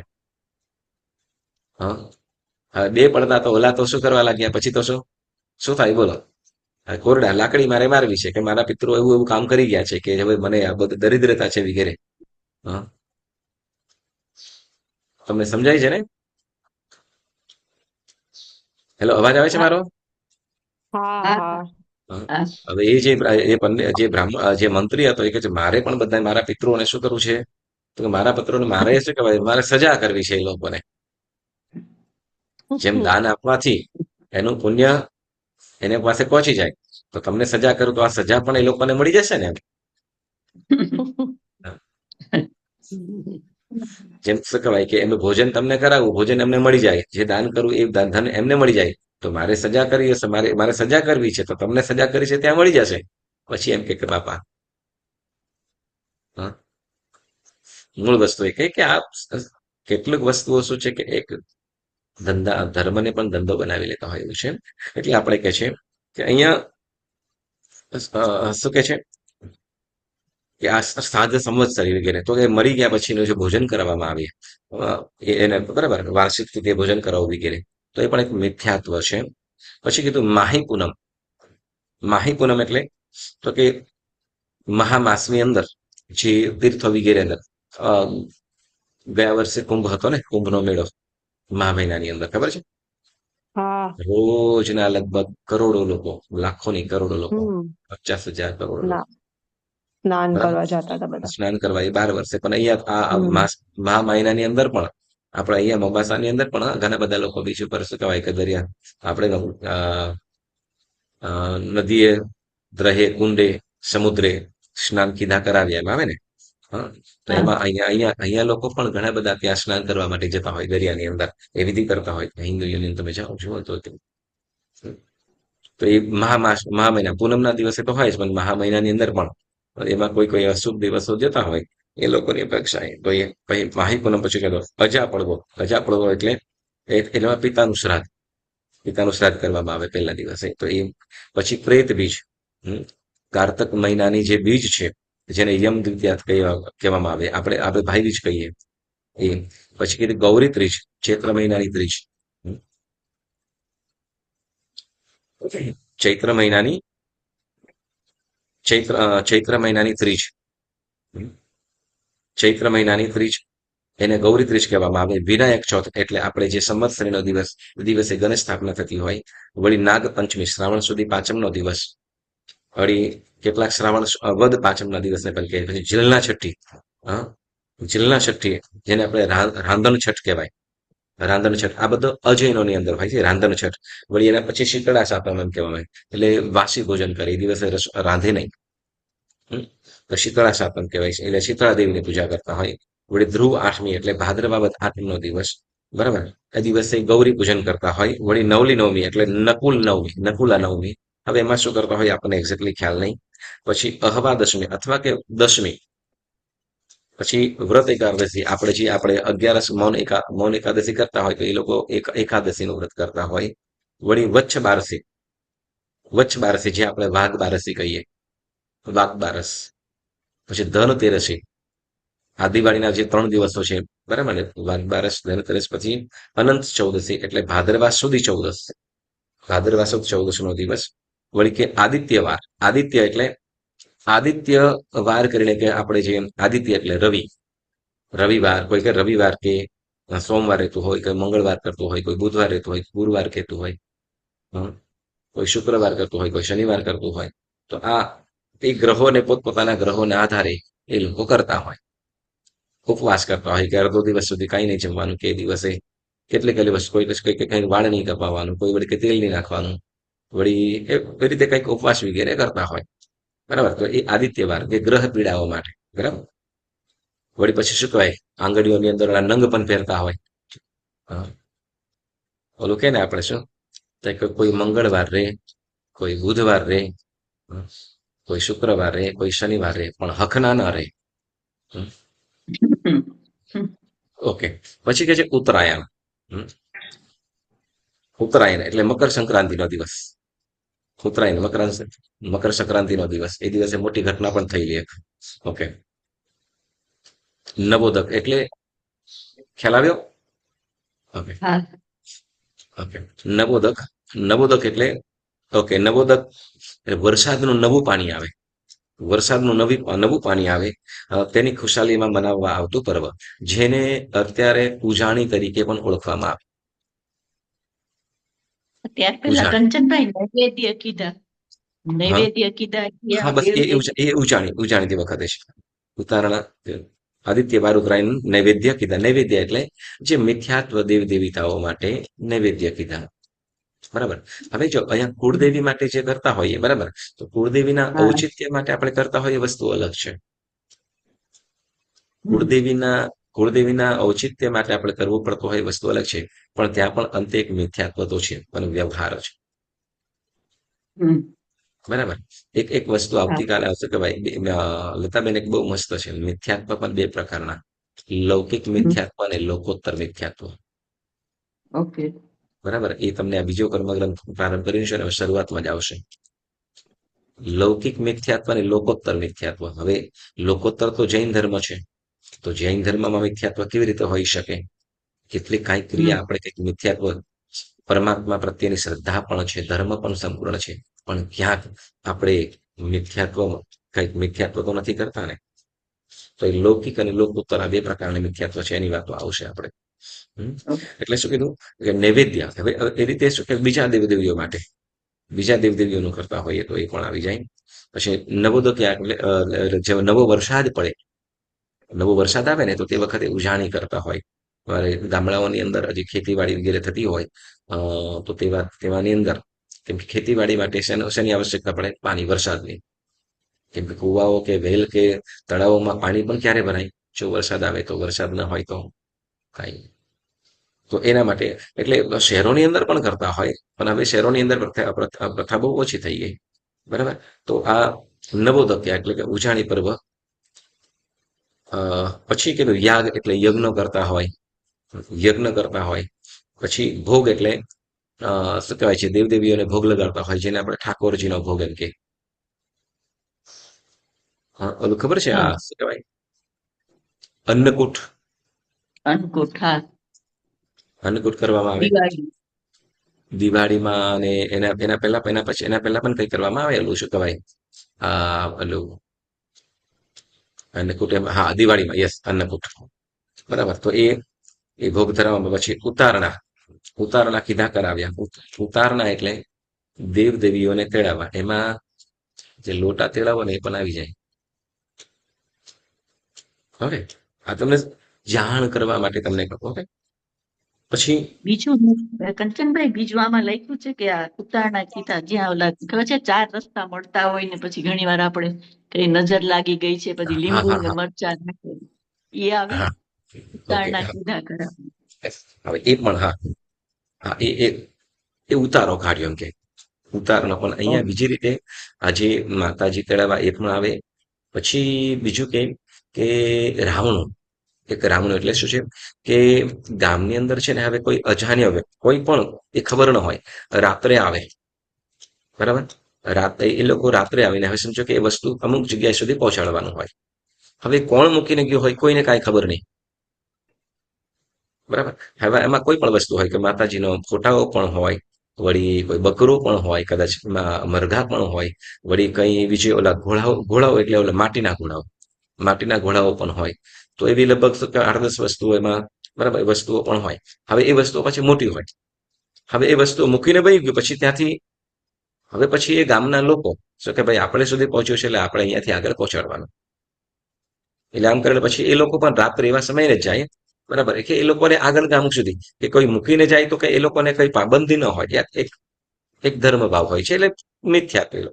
હા હવે બે પડતા તો ઓલા તો શું કરવા લાગ્યા પછી તો શું શું થાય બોલો. કોરડા લાકડી મારે મારવી છે કે મારા પિતૃઓ એવું એવું કામ કરી ગયા છે કે હવે મને આ બધું દરિદ્રતા છે વગેરે. હા તમને સમજાય છે ને? હેલો, અવાજ આવે છે મારો? હા હા હા હા. હવે એ જે બ્રાહ્મણ જે મંત્રી હતો એ કહે છે મારે પણ બધા મારા પિતૃઓને શું કરવું છે તો કે મારા પિતૃઓને મારે શું કહેવાય મારે સજા કરવી છે એ લોકોને. જેમ દાન આપવાથી એનું પુણ્ય એને પાસે પહોંચી જાય તો તમને સજા કરું તો આ સજા પણ એ લોકોને મળી જશે ને. જેમ શું કહેવાય કે એનું ભોજન તમને કરાવવું, ભોજન એમને મળી જાય, જે દાન કરવું એ ધન એમને મળી જાય. તો મારે સજા કરવી હશે, મારે સજા કરવી છે તો તમને સજા કરી છે ત્યાં મળી જશે. પછી એમ કે બાપા હા મૂળ વસ્તુ એ કે આ કેટલીક વસ્તુઓ શું છે કે એક ધર્મને પણ ધંધો બનાવી લેતા હોય એવું છે. એટલે આપણે કે છે કે અહીંયા શું કે છે કે આ શ્રાદ્ધ સંવત્સરી વગેરે તો એ મરી ગયા પછીનું જે ભોજન કરવામાં આવે એને બરાબર વાર્ષિક રીતે ભોજન કરાવવું વગેરે તો એ પણ એક મિથ્યાત્વ છે. પછી કીધું માહી પૂનમ એટલે તો કે મહામાસની અંદર જે તીર્થો વગેરે અંદર ગયા વર્ષે કુંભ હતો ને, કુંભનો મેળો મહા મહિનાની અંદર ખબર છે? હા રોજના લગભગ કરોડો લોકો, લાખોની કરોડો લોકો, 50,000 કરોડ લોકો ના સ્નાન બરાબર કરવા જતા હતા બધા. સ્નાન કરવા એ 12 વર્ષે. પણ અહીંયા આ હમ મહા મહિનાની અંદર પણ આપણે અહીંયા મોબાસાની અંદર પણ ઘણા બધા લોકો બીચ ઉપર શું કહેવાય કે દરિયા આપણે નદીએ, દ્રહે, કુંડે, સમુદ્રે સ્નાન કીધા કરાવ્યા એમ આવે ને. હા તો એમાં અહીંયા લોકો પણ ઘણા બધા ત્યાં સ્નાન કરવા માટે જતા હોય દરિયાની અંદર એ વિધિ કરતા હોય. હિન્દુ યુનિયન તમે જાઓ જુઓ તો તો એ મહા મહિના પૂનમના દિવસે તો હોય જ પણ મહા મહિનાની અંદર પણ એમાં કોઈ અશુભ દિવસો જતા હોય એ લોકોની અપેક્ષા તો એ પછી માહી પૂનમ પછી કહેતો અજા પડવો એટલે એમાં પિતાનું શ્રાદ્ધ કરવામાં આવે પહેલા દિવસે. તો એ પછી પ્રેત બીજ કારતક મહિનાની જે બીજ છે જેને યમ દ્વિતીયા કહેવામાં આવે, આપણે ભાઈ બીજ કહીએ એ પછી કીધું ગૌરી ત્રીજ, ચૈત્ર મહિનાની ત્રીજ. હમ. ચૈત્ર મહિનાની ચૈત્ર મહિનાની ત્રીજ. હમ. ચૈત્ર મહિનાની ત્રીજ એને ગૌરી ત્રીજ કહેવામાં આવે. વિનાયક ચોથ એટલે આપણે જે સંવત્સરીનો દિવસે ગણેશ સ્થાપના થતી હોય. વળી નાગ પંચમી શ્રાવણ સુધી પાંચમનો દિવસ. વળી કેટલાક વદ પાંચમના દિવસને પણ કહે. પછી જીલના છઠ્ઠી. હા, જીલના છઠ્ઠી જેને આપણે રાંધણ છઠ કહેવાય. રાંધણ છઠ આ બધો અજૈનોની અંદર હોય છે. રાંધણ છઠ વળી એના પછી શીતળા સાતમ એમ કહેવામાં આવે. એટલે વાસી ભોજન કરે એ દિવસે રાંધે નહીં. હમ. તો શીતળા સાતમ કહેવાય છે. એટલે શીતળા દેવીની પૂજા કરતા હોય. વળી ધ્રુવ આઠમી એટલે ભાદ્રવા વદ આઠમનો દિવસ. બરાબર. એ દિવસે ગૌરી પૂજન કરતા હોય. વળી નવલી નવમી એટલે નકુલ નવમી, નકુલા નવમી. હવે એમાં શું કરતા હોય આપણને એક્ઝેક્ટલી ખ્યાલ નહીં. પછી અહવા દશમી અથવા કે દશમી. પછી વ્રત એકાદશી આપણે 11 મૌન એકાદશી કરતા હોય તો એ લોકો એકાદશીનું વ્રત કરતા હોય. વળી વચ્છ બારસી જે આપણે વાઘ બારસી કહીએ, વાઘ બારસ. પછી ધનતેરસી આ દિવાળીના જે 3 દિવસો છે, બરાબર ને, વાઘ બારસ, ધનતેરસ, પછી અનંત ચૌદશી એટલે ભાદરવા સુધી ચૌદશ, ભાદરવા સુદ ચૌદશનો દિવસ. વળી કે આદિત્ય વાર, આદિત્ય એટલે આદિત્ય વાર કરીને કે આપણે જે આદિત્ય એટલે રવિ, રવિવાર, કોઈ કે રવિવાર કે સોમવાર રહેતું હોય, કોઈ મંગળવાર કરતું હોય, કોઈ બુધવાર રહેતું હોય, ગુરુવાર કહેતું હોય, હમ, કોઈ શુક્રવાર કરતું હોય, કોઈ શનિવાર કરતું હોય. તો આ એ ગ્રહોને પોતપોતાના ગ્રહોના આધારે એ લોકો કરતા હોય. ઉપવાસ કરતા હોય કે અડધો દિવસ સુધી કઈ નહીં જમવાનું, કે એ દિવસે કેટલીક વસ્તુ કોઈ કઈ વાળ નહીં કપાવવાનું, કોઈ વળી કે તેલ નહીં નાખવાનું, વળી એ રીતે કંઈક ઉપવાસ વગેરે કરતા હોય. બરાબર. તો એ આદિત્યવાર કે ગ્રહ પીડાઓ માટે. બરાબર. વળી પછી શું કહેવાય, આંગળીઓની અંદર નંગ પણ પહેરતા હોય. હા. ઓલું કે ને આપણે શું, તો કે કોઈ મંગળવાર રે, કોઈ બુધવાર રે, હમ, કોઈ શુક્રવાર રે, કોઈ શનિવાર રે, પણ હખના ના રે. હમ. ઓકે. પછી કે છે ઉત્તરાયણ. હમ. ઉત્તરાયણ એટલે મકર સંક્રાંતિનો દિવસ. ઉત્તરાયણ મકર સંક્રાંતિનો દિવસ. એ દિવસે મોટી ઘટના પણ થયેલી એક. ઓકે. નવોદક એટલે ખ્યાલ આવ્યો? ઓકે. હા. ઓકે. નવોદક, નવોદક એટલે ઓકે, નવોદક એટલે વરસાદનું નવું પાણી આવે. વરસાદનું નવું પાણી આવે, તેની ખુશાલીમાં મનાવવા આવતું પર્વ, જેને અત્યારે ઉજાણી તરીકે પણ ઓળખવામાં આવે. ત્યાર પેલા ઉજાણી. કંચનભાઈ નૈવેદ્ય કીધા, હા, નૈવેદ્ય કીધા હા, બસ એ ઉજાણીતી વખતે છે. ઉતારણા આદિત્ય વાર ઉત્તરાયણ નૈવેદ્ય કીધા. નૈવેદ્ય એટલે જે મિથ્યાત્વ દેવ દેવીતાઓ માટે નૈવેદ્ય કીધા. બરાબર. હવે જો અહીંયા કુળદેવી માટે જે કરતા હોઈએ, બરાબર, તો કુળદેવીના હા. ઔચિત્ય માટે આપણે કરતા હોઈએ વસ્તુ અલગ છે. કુળદેવીના કુળદેવીના ઔચિત્ય માટે આપણે કરવું પડતું હોય વસ્તુ અલગ છે. પણ ત્યાં પણ અંતે એક મિથ્યાત્વ તો છે અને વ્યવહાર છે. હમ. બરાબર. એક વસ્તુ હા. આવતીકાલે આવશે કે ભાઈ લતાબેન એક બહુ મસ્ત છે. મિથ્યાત્વ પણ 2 પ્રકારના, લૌકિક મિથ્યાત્વ અને લોકોત્તર મિથ્યાત્વ. ઓકે. બરાબર. એ તમને આ બીજો કર્મગ્રંથ પ્રારંભ કર્યું છે અને શરૂઆતમાં જ આવશે. લૌકિક મિથ્યાત્વ અને લોકોત્તર મિથ્યાત્વ. હવે લોકોત્તર તો જૈન ધર્મ છે. તો જૈન ધર્મમાં મિથ્યાત્વ કેવી રીતે હોઈ શકે? કેટલીક કાંઈ ક્રિયા આપણે કંઈક મિથ્યાત્વ, પરમાત્મા પ્રત્યેની શ્રદ્ધા પણ છે, ધર્મ પણ સંપૂર્ણ છે, પણ ક્યાંક આપણે કંઈક મિથ્યાત્વ તો નથી કરતા ને. તો એ લૌકિક અને લોકોત્તર આ 2 પ્રકારના મિથ્યાત્વ છે. એની વાતો આવશે આપણે. એટલે શું કીધું કે નૈવેદ્ય. હવે એ રીતે શું કે બીજા દેવદેવીઓ માટે, બીજા દેવદેવીઓનું કરતા હોઈએ તો એ પણ આવી જાય. પછી નવોદક્યા એટલે જે નવો વરસાદ પડે, નવો વરસાદ આવે ને તો તે વખતે ઉજાણી કરતા હોય. ગામડાઓની અંદર હજી ખેતીવાડી વગેરે થતી હોય, તો તેવાની અંદર, કેમ કે ખેતીવાડી માટે શેની આવશ્યકતા પડે? પાણી, વરસાદની. કેમ કે કુવાઓ કે વેલ કે તળાવોમાં પાણી પણ ક્યારે ભરાય? જો વરસાદ આવે તો. વરસાદ ન હોય તો કાંઈ. તો એના માટે એટલે શહેરોની અંદર પણ કરતા હોય, પણ હવે શહેરોની અંદર પ્રથા બહુ ઓછી થઈ ગઈ. બરાબર. તો આ નવોદક્યા એટલે કે ઉજાણી પર્વ. પછી કીધું યાગ એટલે યજ્ઞ કરતા હોય. પછી ભોગ એટલે શું કહેવાય છે, દેવદેવીઓને ભોગ લગાડતા હોય, જેને આપણે ઠાકોરજીનો ભોગ એમ કે. ઓલું ખબર છે, હા. આ શું કહેવાય, અન્નકૂટ. અન્નકૂટ હા અન્નકૂટ કરવામાં આવે દિવાળી દિવાળીમાં, અને એના પહેલા એના પહેલા પણ કઈ કરવામાં આવે, શું કહેવાય, આ પેલું અન્નકૂટ હા દિવાળીમાં, યસ અન્નકૂટ, બરાબર. તો એ ભોગ ધરાવવામાં પછી ઉતારણા કીધા કરાવ્યા. ઉતારણા એટલે દેવ દેવીઓને તેડાવવા. એમાં જે લોટા તેડાવો ને એ પણ આવી જાય. હવે આ તમને જાણ કરવા માટે તમને કહું. ઓકે, પછી બીજું કંચનભાઈ બીજું આમાં લખ્યું છે કે આ ઉતારણા કીધા જ્યાં ઓલા ખબર છે 4 રસ્તા મળતા હોય ને પછી ઘણી વાર આપણે કઈ નજર લાગી ગઈ છે પછી હા લીંબુ હા ને હા મરચાં નાખે એ આવે હા ઓકે ઉતારણા હા કીધા કરા yes. હવે એ પણ હા હા એ ઉતારો કાઢ્યો એમ કે ઉતારનો પણ અહીંયા બીજી રીતે આજે માતાજી તેડાવા એ પણ આવે. પછી બીજું કે રાવણું, એક રાવણું એટલે શું છે કે ગામની અંદર છે ને હવે કોઈ અજાણ્યો વ્યક્તિ કોઈ પણ એ ખબર ન હોય રાત્રે આવે, બરાબર. રાત્રે એ લોકો રાત્રે આવીને હવે સમજો કે એ વસ્તુ અમુક જગ્યાએ સુધી પહોંચાડવાનું હોય. હવે કોણ મૂકીને ગયું હોય કોઈને કાંઈ ખબર નહીં, બરાબર. હવે એમાં કોઈ પણ વસ્તુ હોય કે માતાજીનો ફોટાઓ પણ હોય, વળી કોઈ બકરો પણ હોય, કદાચ મરઘા પણ હોય, વળી કઈ બીજી ઓલા ઘોડાઓ એટલે ઓલા માટીના ઘોડાઓ પણ હોય. તો એવી લગભગ 8-10 વસ્તુઓ એમાં, બરાબર, એ વસ્તુઓ પણ હોય. હવે એ વસ્તુઓ પછી મોટી હોય. હવે એ વસ્તુઓ મૂકીને વહી ગયું પછી ત્યાંથી હવે પછી એ ગામના લોકો શું કે ભાઈ આપણે સુધી પહોંચ્યું છે એટલે આપણે અહીંયાથી આગળ પહોંચાડવાનું. એટલે આમ કરે પછી એ લોકો પણ રાત્રે એવા સમયે જ જાય, બરાબર, કે એ લોકોને આગળ ગામ સુધી કે કોઈ મૂકીને જાય તો કે એ લોકોને કઈ પાબંદી ન હોય. એક ધર્મ ભાવ હોય છે એટલે મિથ્યા પેલો.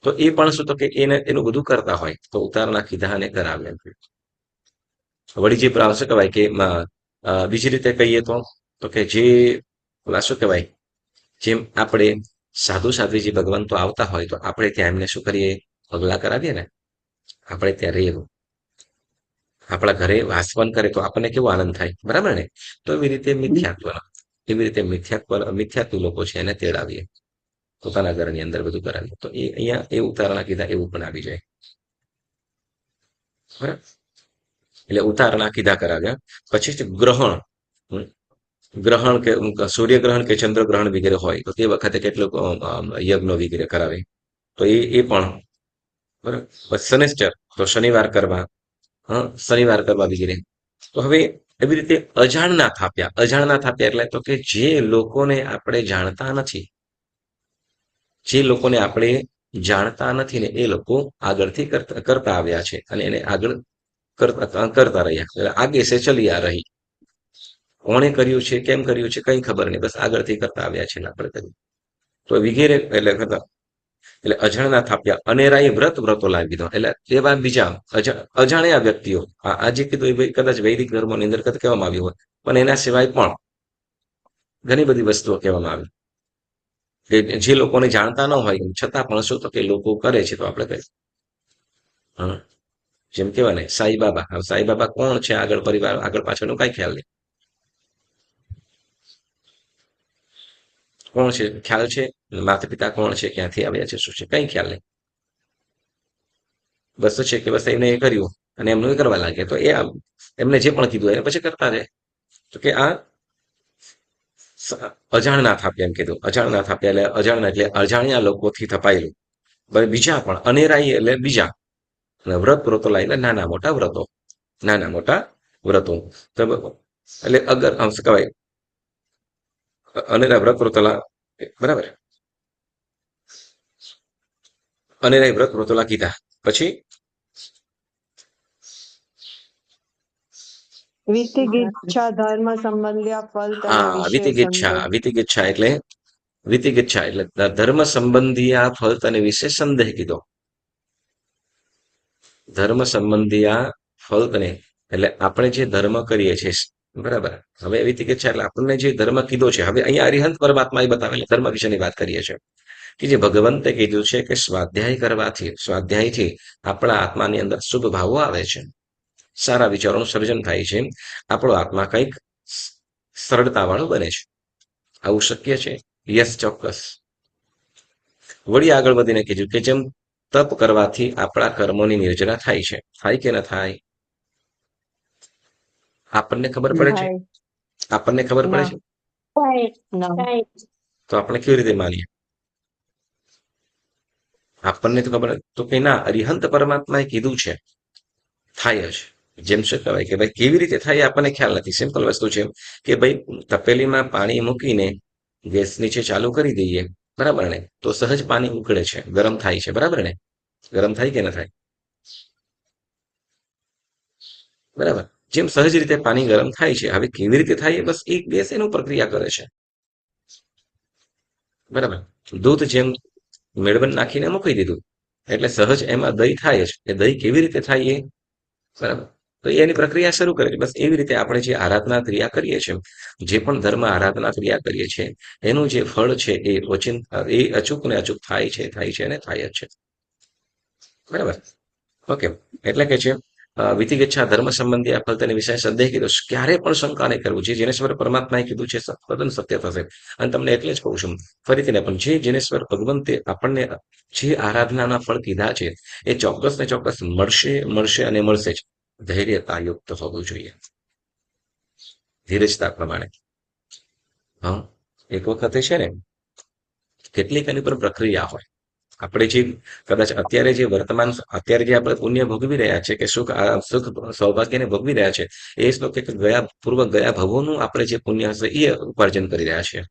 તો એ પણ શું તો કે એનું બધું કરતા હોય. તો ઉતારના કીધા અને કરાવે એમ. વળી જે શું કહેવાય કે બીજી રીતે કહીએ તો કે જે ઓલા શું કહેવાય, જેમ આપણે સાધુ સાધ્વીજી ભગવાન તો આવતા હોય તો આપણે ત્યાં એમને શું કરીએ, પગલા કરાવીએ ને, આપણે ત્યાં રહીએ, આપણા ઘરે વાસવાન કરે તો આપણને કેવો આનંદ થાય, બરાબર ને. તો એવી રીતે મિથ્યાત્વ લોકો છે એને તેડાવીએ, પોતાના ઘરની અંદર બધું કરાવીએ. તો એ અહીંયા એ ઉતારણા કીધા એવું પણ આવી જાય, બરાબર. એટલે ઉતારણા કીધા કરાવ્યા. પછી છે ગ્રહણ. ગ્રહણ કે સૂર્યગ્રહણ કે ચંદ્રગ્રહણ વગેરે હોય તો તે વખતે કેટલુંક યજ્ઞ વગેરે કરાવે. તો એ પણ બરાબર. શનિશ્ચર તો શનિવાર કરવા વગેરે. તો હવે એવી રીતે અજાણના થાપ્યા એટલે તો કે જે લોકોને આપણે જાણતા નથી ને એ લોકો આગળથી કરતા આવ્યા છે અને એને આગળ કરતા રહ્યા, આગે સે ચલી આ રહી. કોણે કર્યું છે, કેમ કર્યું છે, કઈ ખબર નહીં, બસ આગળથી કરતા આવ્યા છે ને આપણે કર્યું. તો વગેરે એટલે અજાણના થાપ્યા. અનેરાએ વ્રતો લાવી દીધો એટલે એવા બીજા અજાણ્યા વ્યક્તિઓ, આજે કીધું એ કદાચ વૈદિક ધર્મોની અંદર કહેવામાં આવ્યું હોય, પણ એના સિવાય પણ ઘણી બધી વસ્તુઓ કહેવામાં આવી કે જે લોકોને જાણતા ન હોય છતાં પણ શું તો કે લોકો કરે છે તો આપણે કરીએ. જેમ કેવાય ને સાઈબાબા કોણ છે, આગળ પરિવાર આગળ પાછળનું કઈ ખ્યાલ નહીં. કોણ છે ખ્યાલ છે, માતા પિતા કોણ છે, ક્યાંથી આવ્યા છે, શું છે, કઈ ખ્યાલ નહીં. બસ છે કે બસ એમને એ કર્યું અને એમનું એ કરવા લાગે. તો એમને જે પણ કીધું એને પછી કરતા રહે. તો કે આ અજાણના થાપ્યા એમ કીધું. અજાણના એટલે અજાણ્યા લોકોથી થપાયેલું. બીજા પણ અનેરાઈ એટલે બીજા, વ્રતો લાવીને નાના મોટા વ્રતો. એટલે અગર શું કહેવાય અનેરા વ્રતો બરાબર, અનેરા વ્રતો કીધા. પછી વિતિગિચ્છા ધર્મ સંબંધી ફલ તને હા વિશે વિતિગિચ્છા એટલે ધર્મ સંબંધી આ ફલ તને વિશે સંદેહ કીધો. ધર્મ સંબંધી આ ફલ તને એટલે આપણે જે ધર્મ કરીએ છીએ, બરાબર. હવે વિતિગિચ્છા એટલે આપણને જે ધર્મ કીધો છે. હવે અહીંયા અરિહંત પરમાત્મા એ બતાવેલા ધર્મ વિશેની વાત કરીએ છીએ કે જે ભગવંતે કીધું છે કે સ્વાધ્યાયથી આપણા આત્માની અંદર શુભ ભાવો આવે છે, સારા વિચારોનું સર્જન થાય છે, આપણો આત્મા કંઈક સરળતા વાળો બને છે. આવું શક્ય છે? યસ, ચોક્કસ. વળી આગળ વધીને કીધું કે જેમ તપ કરવાથી આપણા કર્મોની નિર્જરા થાય છે, થાય કે ન થાય? આપણને ખબર પડે છે? થાય આપણને ખબર પડે ના છે? ના તો આપણે કેવી રીતે માનીએ? આપણને તો ખબર તો કે ના, અરિહંત પરમાત્માએ કીધું છે થાય જ. જેમ શું કહેવાય કે ભાઈ કેવી રીતે થાય એ આપણને ખ્યાલ નથી. સિમ્પલ વસ્તુ છે કે ભાઈ તપેલીમાં પાણી મૂકીને ગેસ નીચે ચાલુ કરી દઈએ, બરાબર ને, તો સહજ પાણી ઉકળે છે, ગરમ થાય છે, બરાબર ને? ગરમ થાય કે ન થાય? બરાબર. જેમ સહજ રીતે પાણી ગરમ થાય છે, હવે કેવી રીતે થાય એ બસ એક ગેસ એનું પ્રક્રિયા કરે છે, બરાબર. દૂધ જેમ મેળવન નાખીને મૂકી દીધું એટલે સહજ એમાં દહીં થાય જ. એ દહીં કેવી રીતે થાય એ, બરાબર, તો એની પ્રક્રિયા શરૂ કરે છે. બસ એવી રીતે આપણે જે આરાધના ક્રિયા કરીએ છીએ, જે પણ ધર્મ આરાધના ક્રિયા કરીએ છીએ, એનું જે ફળ છે એ ઓચિંત એ અચૂક ને અચૂક થાય છે અને થાય જ છે, બરાબર. ઓકે. એટલે કે છે વિધિગચ્છા ધર્મ સંબંધી આ ફલતની વિષય સંદેહ કીધો, ક્યારે પણ શંકા નહીં કરવું. જે જીનેશ્વર પરમાત્માએ કીધું છે તદ્દન સત્ય થશે. અને તમને એટલે જ કહું છું ફરીથી ને, પણ જે જીનેશ્વર ભગવંતે આપણને જે આરાધનાના ફળ કીધા છે એ ચોક્કસ ને ચોક્કસ મળશે અને મળશે જ. ધૈર્યતાયુક્ત હોવું જોઈએ, ધીરજતા પ્રમાણે. હા, એક વખતે છે ને કેટલીક એની પર પ્રક્રિયા હોય. આપણે જે કદાચ અત્યારે જે વર્તમાન અત્યારે જે આપણે પુણ્ય ભોગવી રહ્યા છે કે સુખ સૌભાગ્યને ભોગવી રહ્યા છે, એ શ્લોકે ગયા ભવોનું આપણે જે પુણ્ય હશે એ ઉપાર્જન કરી રહ્યા છીએ.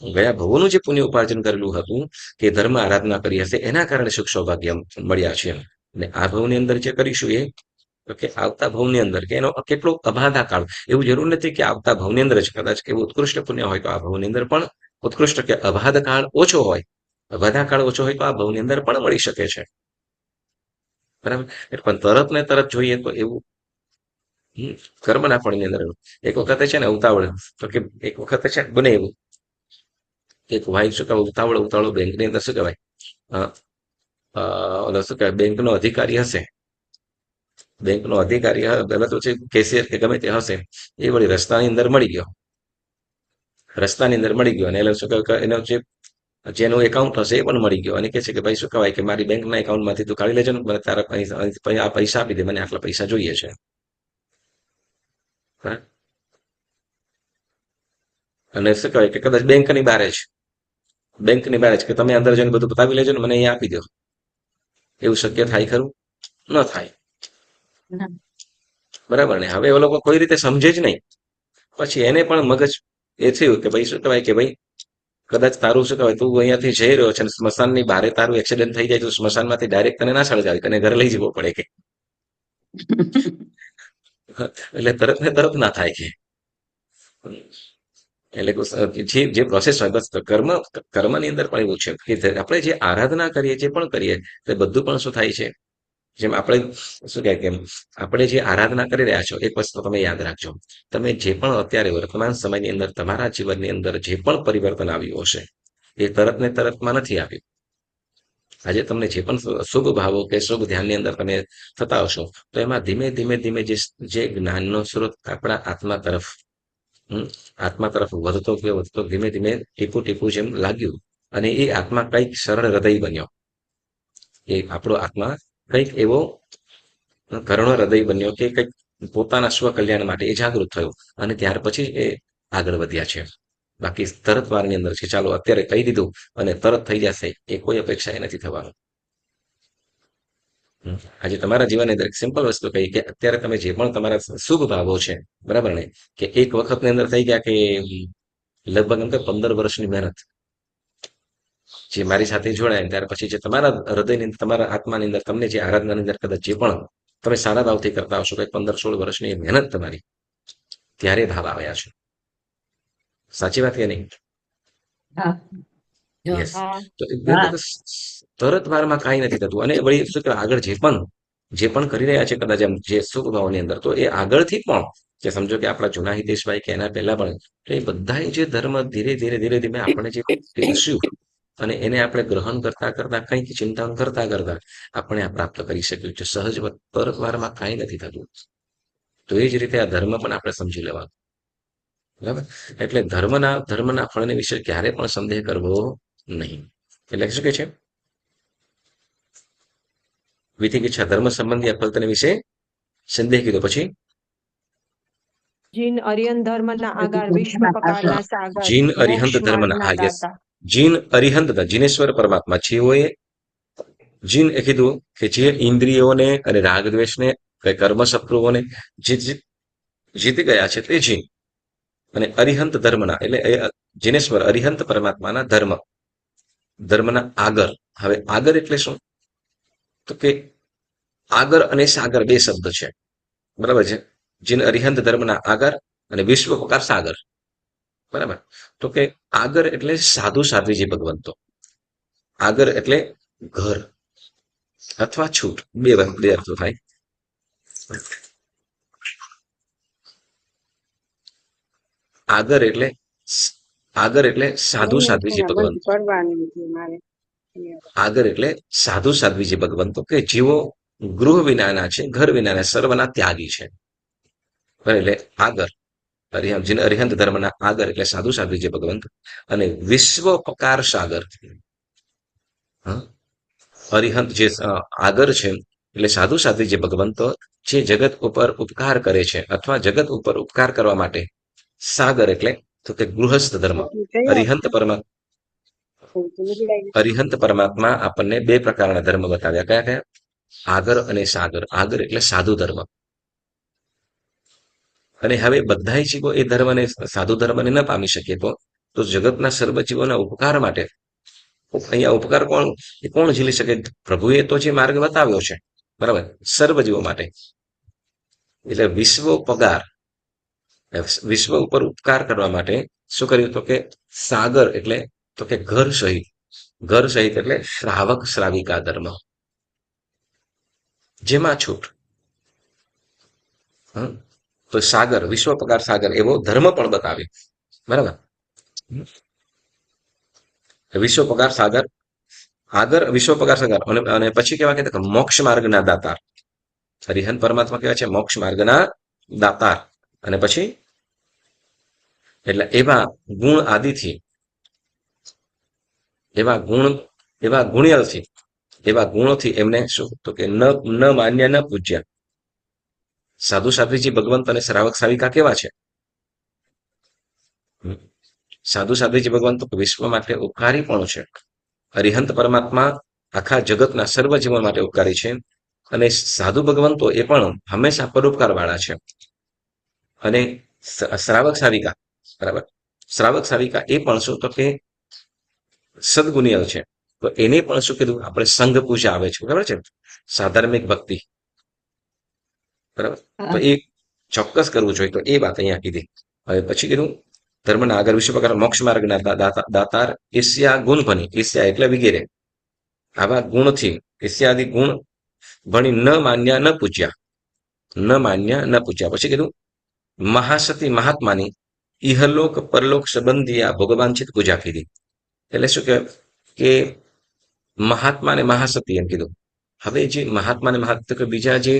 ગયા ભવોનું જે પુણ્ય ઉપાર્જન કરેલું હતું કે ધર્મ આરાધના કરી હશે, એના કારણે સુખ સૌભાગ્ય મળ્યા છે. અને આ ભવની અંદર જે કરીશું એ કે આવતા ભવની અંદર કે એનો કેટલો અબાધા કાળ, એવું જરૂર નથી કે આવતા ભવની અંદર જ કદાચ એવું ઉત્કૃષ્ટ પુણ્ય હોય તો આ ભવની અંદર પણ ઉત્કૃષ્ટ કે અબાધ કાળ ઓછો હોય, અબાધા કાળ ઓછો હોય તો આ ભવની અંદર પણ મળી શકે છે, બરાબર. પણ તરત ને તરત જોઈએ તો એવું કર્મના ફળની અંદર એક વખતે છે ને ઉતાવળ, તો કે એક વખતે છે બને એવું એક ભાઈ શું કહેવાય ઉતાવળો બેંકની અંદર શું કહેવાય ઓલો શું કહેવાય બેંકનો અધિકારી હશે, બેંકનો અધિકારી પહેલા તો છે કેશિયર કે ગમે તે હશે, એ વળી રસ્તાની અંદર મળી ગયો, અને એટલે શું કહેવાય એનો જેનું એકાઉન્ટ હશે એ પણ મળી ગયો અને કહે છે કે ભાઈ શું કહેવાય કે મારી બેંકના એકાઉન્ટમાંથી તું કાઢી લેજો ને, મને તારા આ પૈસા આપી દે, મને આટલા પૈસા જોઈએ છે. અને શું કહેવાય કે કદાચ બેંકની બહાર જ કે તમે અંદર જઈને બધું બતાવી લેજો ને મને અહીંયા આપી દો, એવું શક્ય થાય ખરું? ન થાય, બરાબર ને. હવે એ લોકો કોઈ રીતે સમજે જ નહીં. પછી એને પણ મગજ એ થયું કે ભાઈ શું કહેવાય કે ભાઈ કદાચ તારું શું કહેવાય તું અહીંયાથી જઈ રહ્યો છે અને સ્મશાનની બહારે તારું એક્સિડન્ટ થઈ જાય તો સ્મશાનમાંથી ડાયરેક્ટ તને ના સળગાવી, તને ઘરે લઈ જવો પડે કે એટલે તરત ને તરત ના થાય કે એટલે જે પ્રોસેસ હોય બસ કર્મની અંદર પણ એવું છે કે આપણે જે આરાધના કરીએ જે પણ કરીએ તે બધું પણ શું થાય છે, જેમ આપણે શું કહે કે આપણે જે આરાધના કરી રહ્યા છો એક વસ્તુ તમે યાદ રાખજો, તમે જે પણ અત્યારે વર્તમાન સમયની અંદર તમારા જીવનની અંદર જે પણ પરિવર્તન આવ્યું હશે એ તરત ને તરતમાં નથી આવ્યું. આજે તમને જે પણ શુભ ભાવો કે શુભ ધ્યાનની અંદર તમે થતા હશો તો એમાં ધીમે જે જ્ઞાનનો સ્ત્રોત આપણા આત્મા તરફ વધતો ધીમે ટીપું જેમ લાગ્યું અને એ આત્મા કંઈક સરળ હૃદય બન્યો, એ આપણો આત્મા કંઈક એવો કરુણ હૃદય બન્યો કે કંઈક પોતાના સ્વ કલ્યાણ માટે એ જાગૃત થયો અને ત્યાર પછી એ આગળ વધ્યા છે. બાકી તરત વારની અંદર છે ચાલો અત્યારે કહી દીધું અને તરત થઈ જશે એ કોઈ અપેક્ષા એ નથી થવાનું. આજે તમારા જીવનની અંદર સિમ્પલ વસ્તુ કહી કે અત્યારે તમે જે પણ તમારા શુભ ભાવો છે, બરાબર ને, કે એક વખતની અંદર થઈ ગયા કે લગભગ એમ કે 15 વર્ષની મહેનત જે મારી સાથે જોડાય ત્યાર પછી જે તમારા હૃદયની તમારા આત્માની અંદર તમને જે આરાધનાની અંદર કદાચ જે પણ તમે સારા ભાવથી કરતા હશો કે 15-16 વર્ષની મહેનત તમારી ત્યારે ભાવ આવ્યા છે. સાચી વાત કે નહીં? યસ. તો તરત વારમાં કાંઈ નથી થતું અને વળી શું કહેવાય આગળ જે પણ કરી રહ્યા છે કદાચ એમ જે સુખ ભાવની અંદર તો એ આગળથી પણ કે સમજો કે આપણા જૂના હિતેશભાઈ કે એના પહેલા પણ એ બધા જે ધર્મ ધીમે આપણે જે પીરસ્યું અને એને આપણે ગ્રહણ કરતા કંઈક ચિંતન કરતા આપણે આ પ્રાપ્ત કરી શક્યું છે. સહજ તરત વારમાં કાંઈ નથી થતું. તો એ જ રીતે આ ધર્મ પણ આપણે સમજી લેવાનું, બરાબર. એટલે ધર્મના ફળને વિશે ક્યારે પણ સંદેહ કરવો નહીં. એટલે શું કે છે વિધિ ઈચ્છા ધર્મ સંબંધી આ ફલતને વિશે સંદેહ કીધો. પછી જીન અરિયન ધર્મના આગાર વિશ્વ પકારના સાગર જીન અરિહંત મોક્ષ ધર્મના માર્ગના yes. દાતા. જીન અરિહંત જીનેશ્વર પરમાત્મા જેઓએ જીન એ કીધું કે જે ઇન્દ્રિયોને અને રાગ દ્વેષને કર્મ શત્રુઓને જીતી ગયા છે તે જીન, અને અરિહંત ધર્મના એટલે એ જીનેશ્વર અરિહંત પરમાત્માના ધર્મના આગર. હવે આગર એટલે શું? તો કે આગર અને સાગર બે શબ્દ છે, બરાબર છે. જીન અરિહંત ધર્મના આગર અને વિશ્વ પકાર સાગર, બરાબર. તો કે આગર એટલે સાધુ સાધ્વીજી ભગવંતો. આગર એટલે ઘર અથવા છૂટ, બે અર્થો થાય. આગર એટલે સાધુ સાધ્વીજી ભગવંતો. આગર એટલે સાધુ સાધ્વીજી ભગવંતો કે જેઓ ગૃહ વિનાના છે, ઘર વિનાના, સર્વના ત્યાગી છે. એટલે આગર અરિહંત ધર્મના આગર એટલે સાધુ સાધ્વીજી ભગવંત, અને વિશ્વ પકાર સાગર. અરિહંત જે આગર છે એટલે સાધુ સાધ્વીજી ભગવંતો જે જગત ઉપર ઉપકાર કરે છે અથવા જગત ઉપર ઉપકાર કરવા માટે. સાગર એટલે તો કે ગૃહસ્થ ધર્મ. અરિહંત પરમાત્મા આપણને બે પ્રકારના ધર્મ બતાવ્યા. કયા કયા? આગર અને સાગર. આગર એટલે સાધુ ધર્મ. અને હવે બધા જીવો એ ધર્મને, સાધુ ધર્મને ન પામી શકીએ તો જગતના સર્વ જીવોના ઉપકાર માટે, અહીંયા ઉપકાર કોણ ઝીલી શકે? પ્રભુએ તો જે માર્ગ બતાવ્યો છે, બરાબર, સર્વ જીવો માટે. એટલે વિશ્વ ઉપર ઉપકાર કરવા માટે શું કર્યું? તો કે સાગર એટલે તો કે ઘર સહિત એટલે શ્રાવક શ્રાવિકા ધર્મ, જેમાં છૂટ. તો સાગર, વિશ્વ પકાર સાગર એવો ધર્મ પણ બતાવ્યો, બરાબર. વિશ્વ પકાર સાગર, આગર, વિશ્વ પકાર સાગર, અને પછી કેવા કે મોક્ષ માર્ગના દાતાર. હરિહંત પરમાત્મા કેવા છે? મોક્ષ માર્ગના દાતાર. અને પછી એટલે એવા ગુણ આદિથી, એવા ગુણોથી એમને શું? તો કે ન માન્ય ન પૂજ્યા. સાધુ સાધ્વીજી ભગવંત અને શ્રાવક શ્રાવિકા કેવા છે? સાધુ સાધ્વીજી ભગવંત વિશ્વ માટે ઉપકારી પણ છે. અરિહંત પરમાત્મા આખા જગતના સર્વ જીવન માટે ઉપકારી છે, અને સાધુ ભગવંતો એ પણ હંમેશા પરોપકાર વાળા છે. અને શ્રાવક શ્રાવિકા, બરાબર, શ્રાવક શ્રાવિકા એ પણ શું? તો કે સદગુણિયલ છે. તો એને પણ શું કીધું? આપણે સંઘ પૂજા આવે છે, બરાબર છે, સાધાર્મિક ભક્તિ, બરાબર. તો એ ચોક્કસ કરવું જોઈએ. તો એ વાત અહીંયા કીધી. હવે પછી કીધું ધર્મના આગળ વિશ્વ પ્રકાર મોક્ષ માર્ગના દાતાર ઈર્ષ્યા ગુણ ભણી. ઈર્ષ્યા એટલે વગેરે આવા ગુણથી, ઈર્ષ્યાદિ ગુણ ભણી ન માન્યા ન પૂજ્યા. પછી કીધું મહાસતી મહાત્માની ઇહલોક પરલોક સંબંધી આ ભોગવાંછિત પૂજા કીધી. એટલે શું કહેવાય કે મહાત્મા ને મહાસતી એમ કીધું. હવે જે મહાત્મા ને કે બીજા જે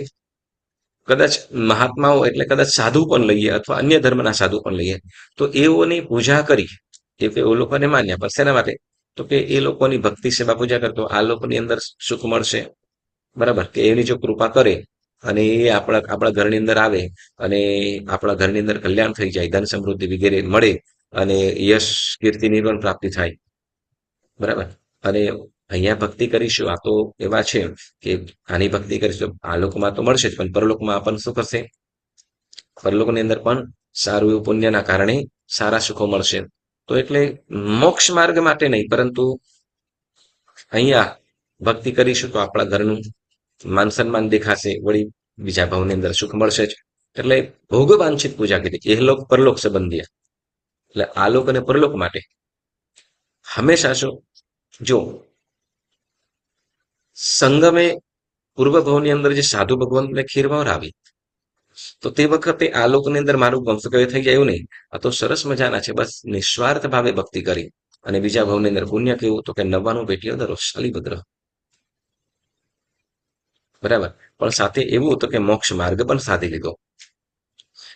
કદાચ મહાત્માઓ એટલે કદાચ સાધુ પણ લઈએ અથવા અન્ય ધર્મના સાધુ પણ લઈએ, તો એઓની પૂજા કરી એ લોકોને માન્યા. પણ શેના માટે? તો કે એ લોકોની ભક્તિ સેવા પૂજા કરતો આ લોકોની અંદર સુખ મળશે, બરાબર, કે એની જો કૃપા કરે અને એ આપણા ઘરની અંદર આવે અને આપણા ઘરની અંદર કલ્યાણ થઈ જાય, ધન સમૃદ્ધિ વગેરે મળે અને યશ કીર્તિની પણ પ્રાપ્તિ થાય, બરાબર. અને અહીંયા ભક્તિ કરીશું, આ તો એવા છે કે આની ભક્તિ કરીશું આ લોકોમાં તો મળશે જ, પણ પરલોકમાં આપણને શું કરશે? પરલોકની અંદર પણ સારું એવું પુણ્યના કારણે સારા સુખો મળશે. તો એટલે મોક્ષ માર્ગ માટે નહીં, પરંતુ અહીંયા ભક્તિ કરીશું તો આપણા ઘરનું માન સન્માન દેખાશે, વળી બીજા ભાવની અંદર સુખ મળશે જ. એટલે ભોગ વાંછિત પૂજા કીધી. એહલોક પરલોક સંબંધી, એટલે આલોક અને પરલોક માટે હંમેશા શું? જો સંગમે પૂર્વ ભાવની અંદર જે સાધુ ભગવંતને ખીર વરાવી, તો તે વખતે આ લોકની અંદર મારું વંશકય થઈ જાય એવું નહીં. આ તો સરસ મજાના છે, બસ નિસ્વાર્થ ભાવે ભક્તિ કરી અને બીજા ભાવની અંદર પુણ્ય કેવું? તો કે 99 પેટીઓ ધરો શાલીભદ્ર, બરાબર. પણ સાથે એવું હતું કે મોક્ષ માર્ગ પણ સાધી લીધો.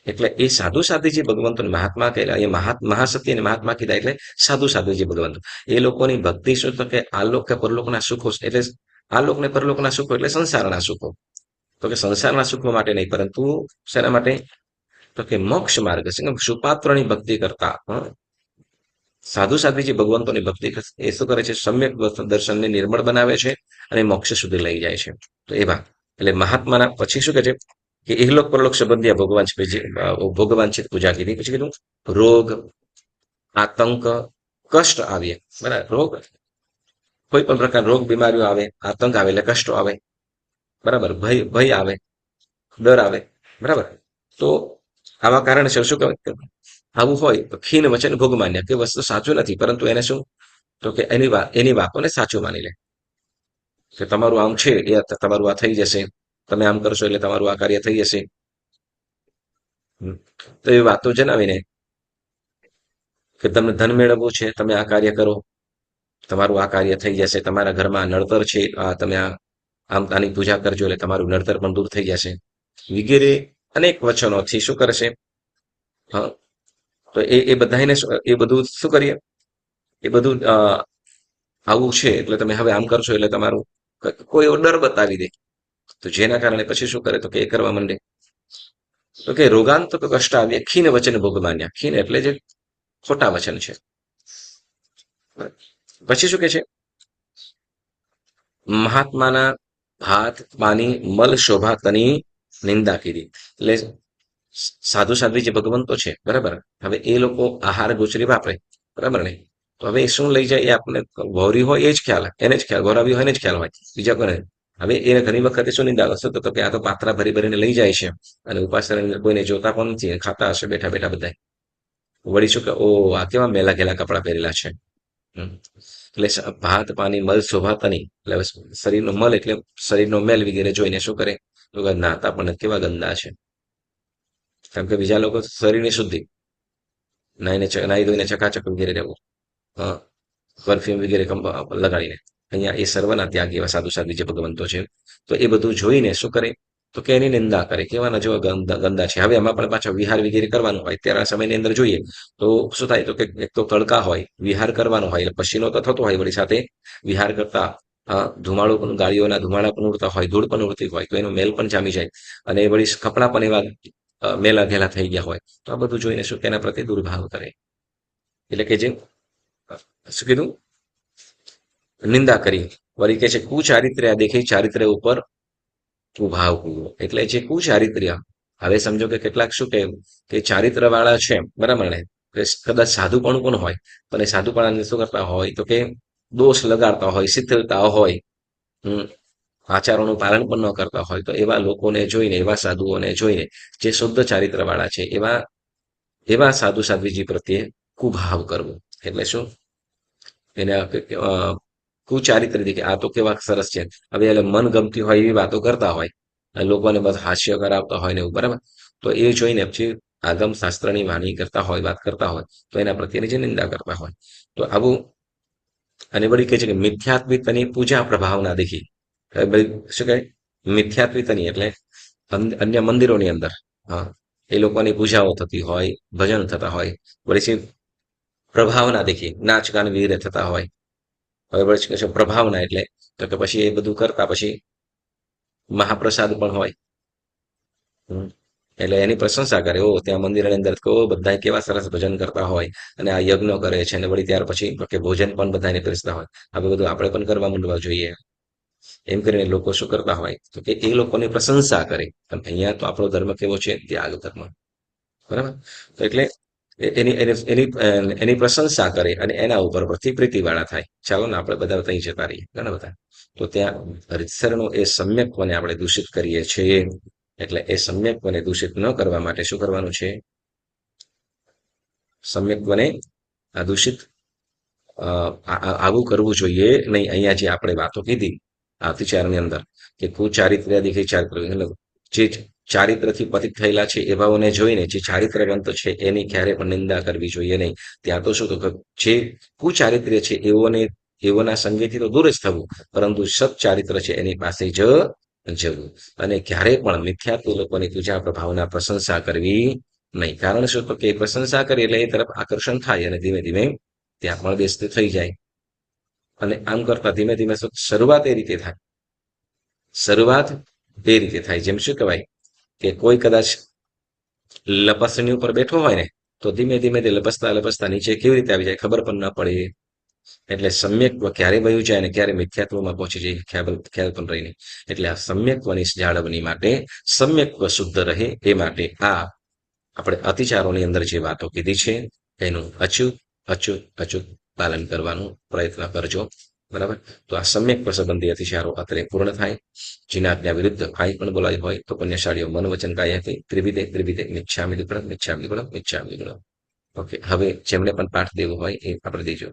એટલે એ સાધુ સાધ્વીજી ભગવંતો મહાત્મા કહેલા, એ મહાસતી અને મહાત્મા કીધા એટલે સાધુ સાધ્વીજી ભગવંતો. એ લોકોની ભક્તિ શું? તો કે આલોક કે પરલોકના સુખો, એટલે આલોક ને પરલોકના સુખો એટલે સંસારના સુખો. તો કે સંસારના સુખો માટે નહીં, પરંતુ શેના માટે? તો કે મોક્ષ માર્ગ છે કે સુપાત્રની ભક્તિ કરતા સાધુ સાધ્વીજી ભગવંતોની ભક્તિ એ શું કરે છે? સમ્યક દર્શનને નિર્મળ બનાવે છે અને મોક્ષ સુધી લઈ જાય છે. તો એવા એટલે મહાત્માના પછી શું કહે છે કે ઇહલોક પરલોક સંબંધી ભોગવાંછિત પૂજા કીધી. પછી કીધું રોગ, આતંક, કષ્ટ આવે, બરાબર. રોગ, કોઈ પણ પ્રકાર રોગ બીમારીઓ આવે, આતંક આવે એટલે કષ્ટો આવે, બરાબર. ભય આવે, ડર આવે, બરાબર. તો આવા કારણે શું કહેવાય? આવું હોય તો ખીન વચન ભોગ માન્ય, કે વસ્તુ સાચું નથી, પરંતુ એને શું તો કે એની વાતોને સાચું માની લે કે તમારું આમ છે એ તમારું આ થઈ જશે, તમે આમ કરશો એટલે તમારું આ કાર્ય થઈ જશે. તો એ વાતો જણાવીને કે તમને ધન મેળવવું છે, તમે આ કાર્ય કરો, તમારું આ કાર્ય થઈ જશે. તમારા ઘરમાં નડતર છે, તમે આની પૂજા કરજો એટલે તમારું નડતર પણ દૂર થઈ જશે, વગેરે અનેક વચનોથી શું કરશે? હા, તો એ બધાને એ બધું શું કરીએ? એ બધું આવું છે એટલે તમે હવે આમ કરશો એટલે તમારું કોઈ ડર બતાવી દે, તો જેના કારણે પછી શું કરે? તો કે એ કરવા માંડે. તો કે રોગાંત તો કષ્ટ આવે, ખીન વચન ભોગ માન્યા. ખીન એટલે જે ખોટા વચન છે. પછી શું કે છે? મહાત્માના ભાત પાણી મલ શોભા તની નિંદા કીધી. એટલે સાધુ સાધ્વી જે ભગવંતો છે, બરાબર, હવે એ લોકો આહાર ગોચરી વાપરે, બરાબર ને? તો હવે શું લઈ જાય એ આપણને વહોરી હોય એ જ ખ્યાલ, એને જ ખ્યાલ, વહોરાવી હોય એને જ ખ્યાલ હોય, બીજા કોને? હવે એને ઘણી વખતે શું નિંદા કરશે? તો કે આ તો પાત્રા ભરી ભરીને લઈ જાય છે અને ઉપાસના કોઈને જોતા પણ નથી, ખાતા હશે બેઠા બેઠા બધા. વળી શું કે ઓ આ કેવા મેલા ઘેલા કપડા પહેરેલા છે. એટલે ભાત પાણી મલ શોભાતાની, એટલે શરીરનો મલ એટલે શરીરનો મેલ વગેરે જોઈને શું કરે? તો નાતા પણ કેવા ગંદા છે. કેમ કે બીજા લોકો શરીરની શુદ્ધિ, નાહી ધોઈને ચકાચક વગેરે રહેવું, પરફ્યુમ વગેરે લગાડીને. અહીંયા એ સર્વના ત્યાગ એવા સાધુ સાધ્વી જે ભગવંતો છે, તો એ બધું જોઈને શું કરે? તો કે એની નિંદા કરે, કેવાના જેવા ગંદા છે. હવે એમાં પણ પાછા વિહાર વગેરે કરવાનું હોય ત્યારે સમયની અંદર જોઈએ તો શું થાય? તો કે એક તો તડકા હોય, વિહાર કરવાનો હોય એટલે પસીનો તો થતો હોય, વળી સાથે વિહાર કરતા ધુમાડો પણ, ગાડીઓના ધુમાડા પણ ઉડતા હોય, ધૂળ પણ ઉડતી હોય, તો એનો મેલ પણ જામી જાય અને વળી કપડાં પણ એવા મેલા ઘેલા થઈ ગયા હોય. તો આ બધું જોઈને શું તેના પ્રત્યે દુર્ભાવ કરે, એટલે કે જે શું કીધું? નિંદા કરી. વળી કે છે કુચારિત્ર્ય દેખી ચારિત્ર્ય ઉપર કુભાવ પૂરો. એટલે જે કુચારિત્ર્ય, હવે સમજો કે કેટલાક શું કે ચારિત્ર વાળા છે, બરાબર ને? કદાચ સાધુપણું પણ હોય, પણ એ સાધુપણાને શું કરતા હોય? તો કે દોષ લગાડતા હોય, શીતળતા હોય, આચારોનું પાલન પણ ન કરતા હોય, તો એવા લોકોને જોઈને, એવા સાધુઓને જોઈને જે શુદ્ધ ચારિત્ર વાળા છે એવા સાધુ સાધ્વીજી પ્રત્યે કુભાવ કરવો. એટલે શું? એને કુચારિત્ર દેખે, આ તો કેવા સરસ છે. હવે એટલે મન ગમતી હોય એવી વાતો કરતા હોય, લોકોને બસ હાસ્ય કરાવતા હોય ને એવું, બરાબર. તો એ જોઈને પછી આગમ શાસ્ત્રની વાણી કરતા હોય, વાત કરતા હોય, તો એના પ્રત્યેની જે નિંદા કરતા હોય, તો આવું. અને વળી કહે છે કે મિથ્યાત્વિતની પૂજા પ્રભાવના દેખી. શું કહે? મિથ્યાત્વિતની એટલે અન્ય મંદિરોની અંદર એ લોકોની પૂજાઓ થતી હોય, ભજન થતા હોય, વળી પ્રભાવના દેખી, નાચ ગાન વગેરે થતા હોય. હવે વળી પ્રભાવના એટલે તો કે પછી એ બધું કરતા પછી મહાપ્રસાદ પણ હોય, એટલે એની પ્રશંસા કરે. ઓ ત્યાં મંદિરની અંદર તો બધા કેવા સરસ ભજન કરતા હોય અને આ યજ્ઞ કરે છે, અને વળી ત્યાર પછી કે ભોજન પણ બધાને પીરસતા હોય. હવે બધું આપણે પણ કરવા માંડવા જોઈએ, એમ કરીને લોકો શું કરતા હોય? તો કે એ લોકોની પ્રશંસા કરે. અહીંયા તો આપણો ધર્મ કેવો છે? ત્યાગ ધર્મ, બરાબર. તો એટલે એની પ્રશંસા કરે અને એના ઉપર પરથી પ્રીતિવાળા થાય. ચાલો ને આપણે બધા ત્યાં જતા રહીએ, ઘણા બધા. તો ત્યાં હરિસરનો એ સમ્યકપણે આપણે દૂષિત કરીએ છીએ. એટલે એ સમ્યકપણે દૂષિત ન કરવા માટે શું કરવાનું છે? સમ્યકપણે આ દૂષિત આવું કરવું જોઈએ નહીં. અહીંયા જે આપણે વાતો કીધી આ વિચારની અંદર કે કુચારિત્ર્ય દેખી ચારિત્ર, જે ચારિત્રથી પતિત થયેલા છે એવાઓને જોઈને જે ચારિત્રવંત છે એની ક્યારે પણ નિંદા કરવી જોઈએ નહીં. ત્યાં તો શું તો જે કુચારિત્ર્ય છે એઓના સંગેથી તો દૂર જ થવું, પરંતુ સત્ચારિત્ર છે એની પાસે જ જવું. અને ક્યારેય પણ મિથ્યાત્વ લોકોની પૂજા પ્રભાવના પ્રશંસા કરવી નહીં. કારણ શું? તો કે પ્રશંસા કરી એટલે એ તરફ આકર્ષણ થાય અને ધીમે ધીમે ત્યાં પણ વ્યસ્ત થઈ જાય. અને આમ કરતા ધીમે ધીમે શરૂઆત એ રીતે થાય. શરૂઆત એ રીતે થાય, જેમ શું કહેવાય કે કોઈ કદાચ લપસણી ઉપર બેઠો હોય ને તો ધીમે ધીમે તે લપસતા લપસતા નીચે કેવી રીતે આવી જાય ખબર પણ ન પડે. એટલે સમ્યક્ત્વ ક્યારે વયું જાય ને ક્યારે મિથ્યાત્વમાં પહોંચી જાય ખ્યાલ પણ રહી નહીં. એટલે આ સમ્યક્ત્વની જાળવણી માટે સમ્યક્ત્વ શુદ્ધ રહે એ માટે આ આપણે અતિચારોની અંદર જે વાતો કીધી છે એનું અચૂક અચૂક અચૂક પાલન કરવાનું પ્રયત્ન કરજો. બરાબર. તો આ સમ્યક્ત્વ સંબંધી અતિચારો અત્રે પૂર્ણ થાય. જેના આજ્ઞા વિરુદ્ધ કાંઈ પણ બોલાય હોય તો પુણ્યશાળીઓ મન વચન કાયા હતી ત્રિવિધે ત્રિવિધે મિચ્છામિ દુક્કડમ મિચ્છામિ દુક્કડમ મિચ્છામિ દુક્કડમ. ઓકે, હવે જેમને પણ પાઠ દેવો હોય એ આપણે દેજો.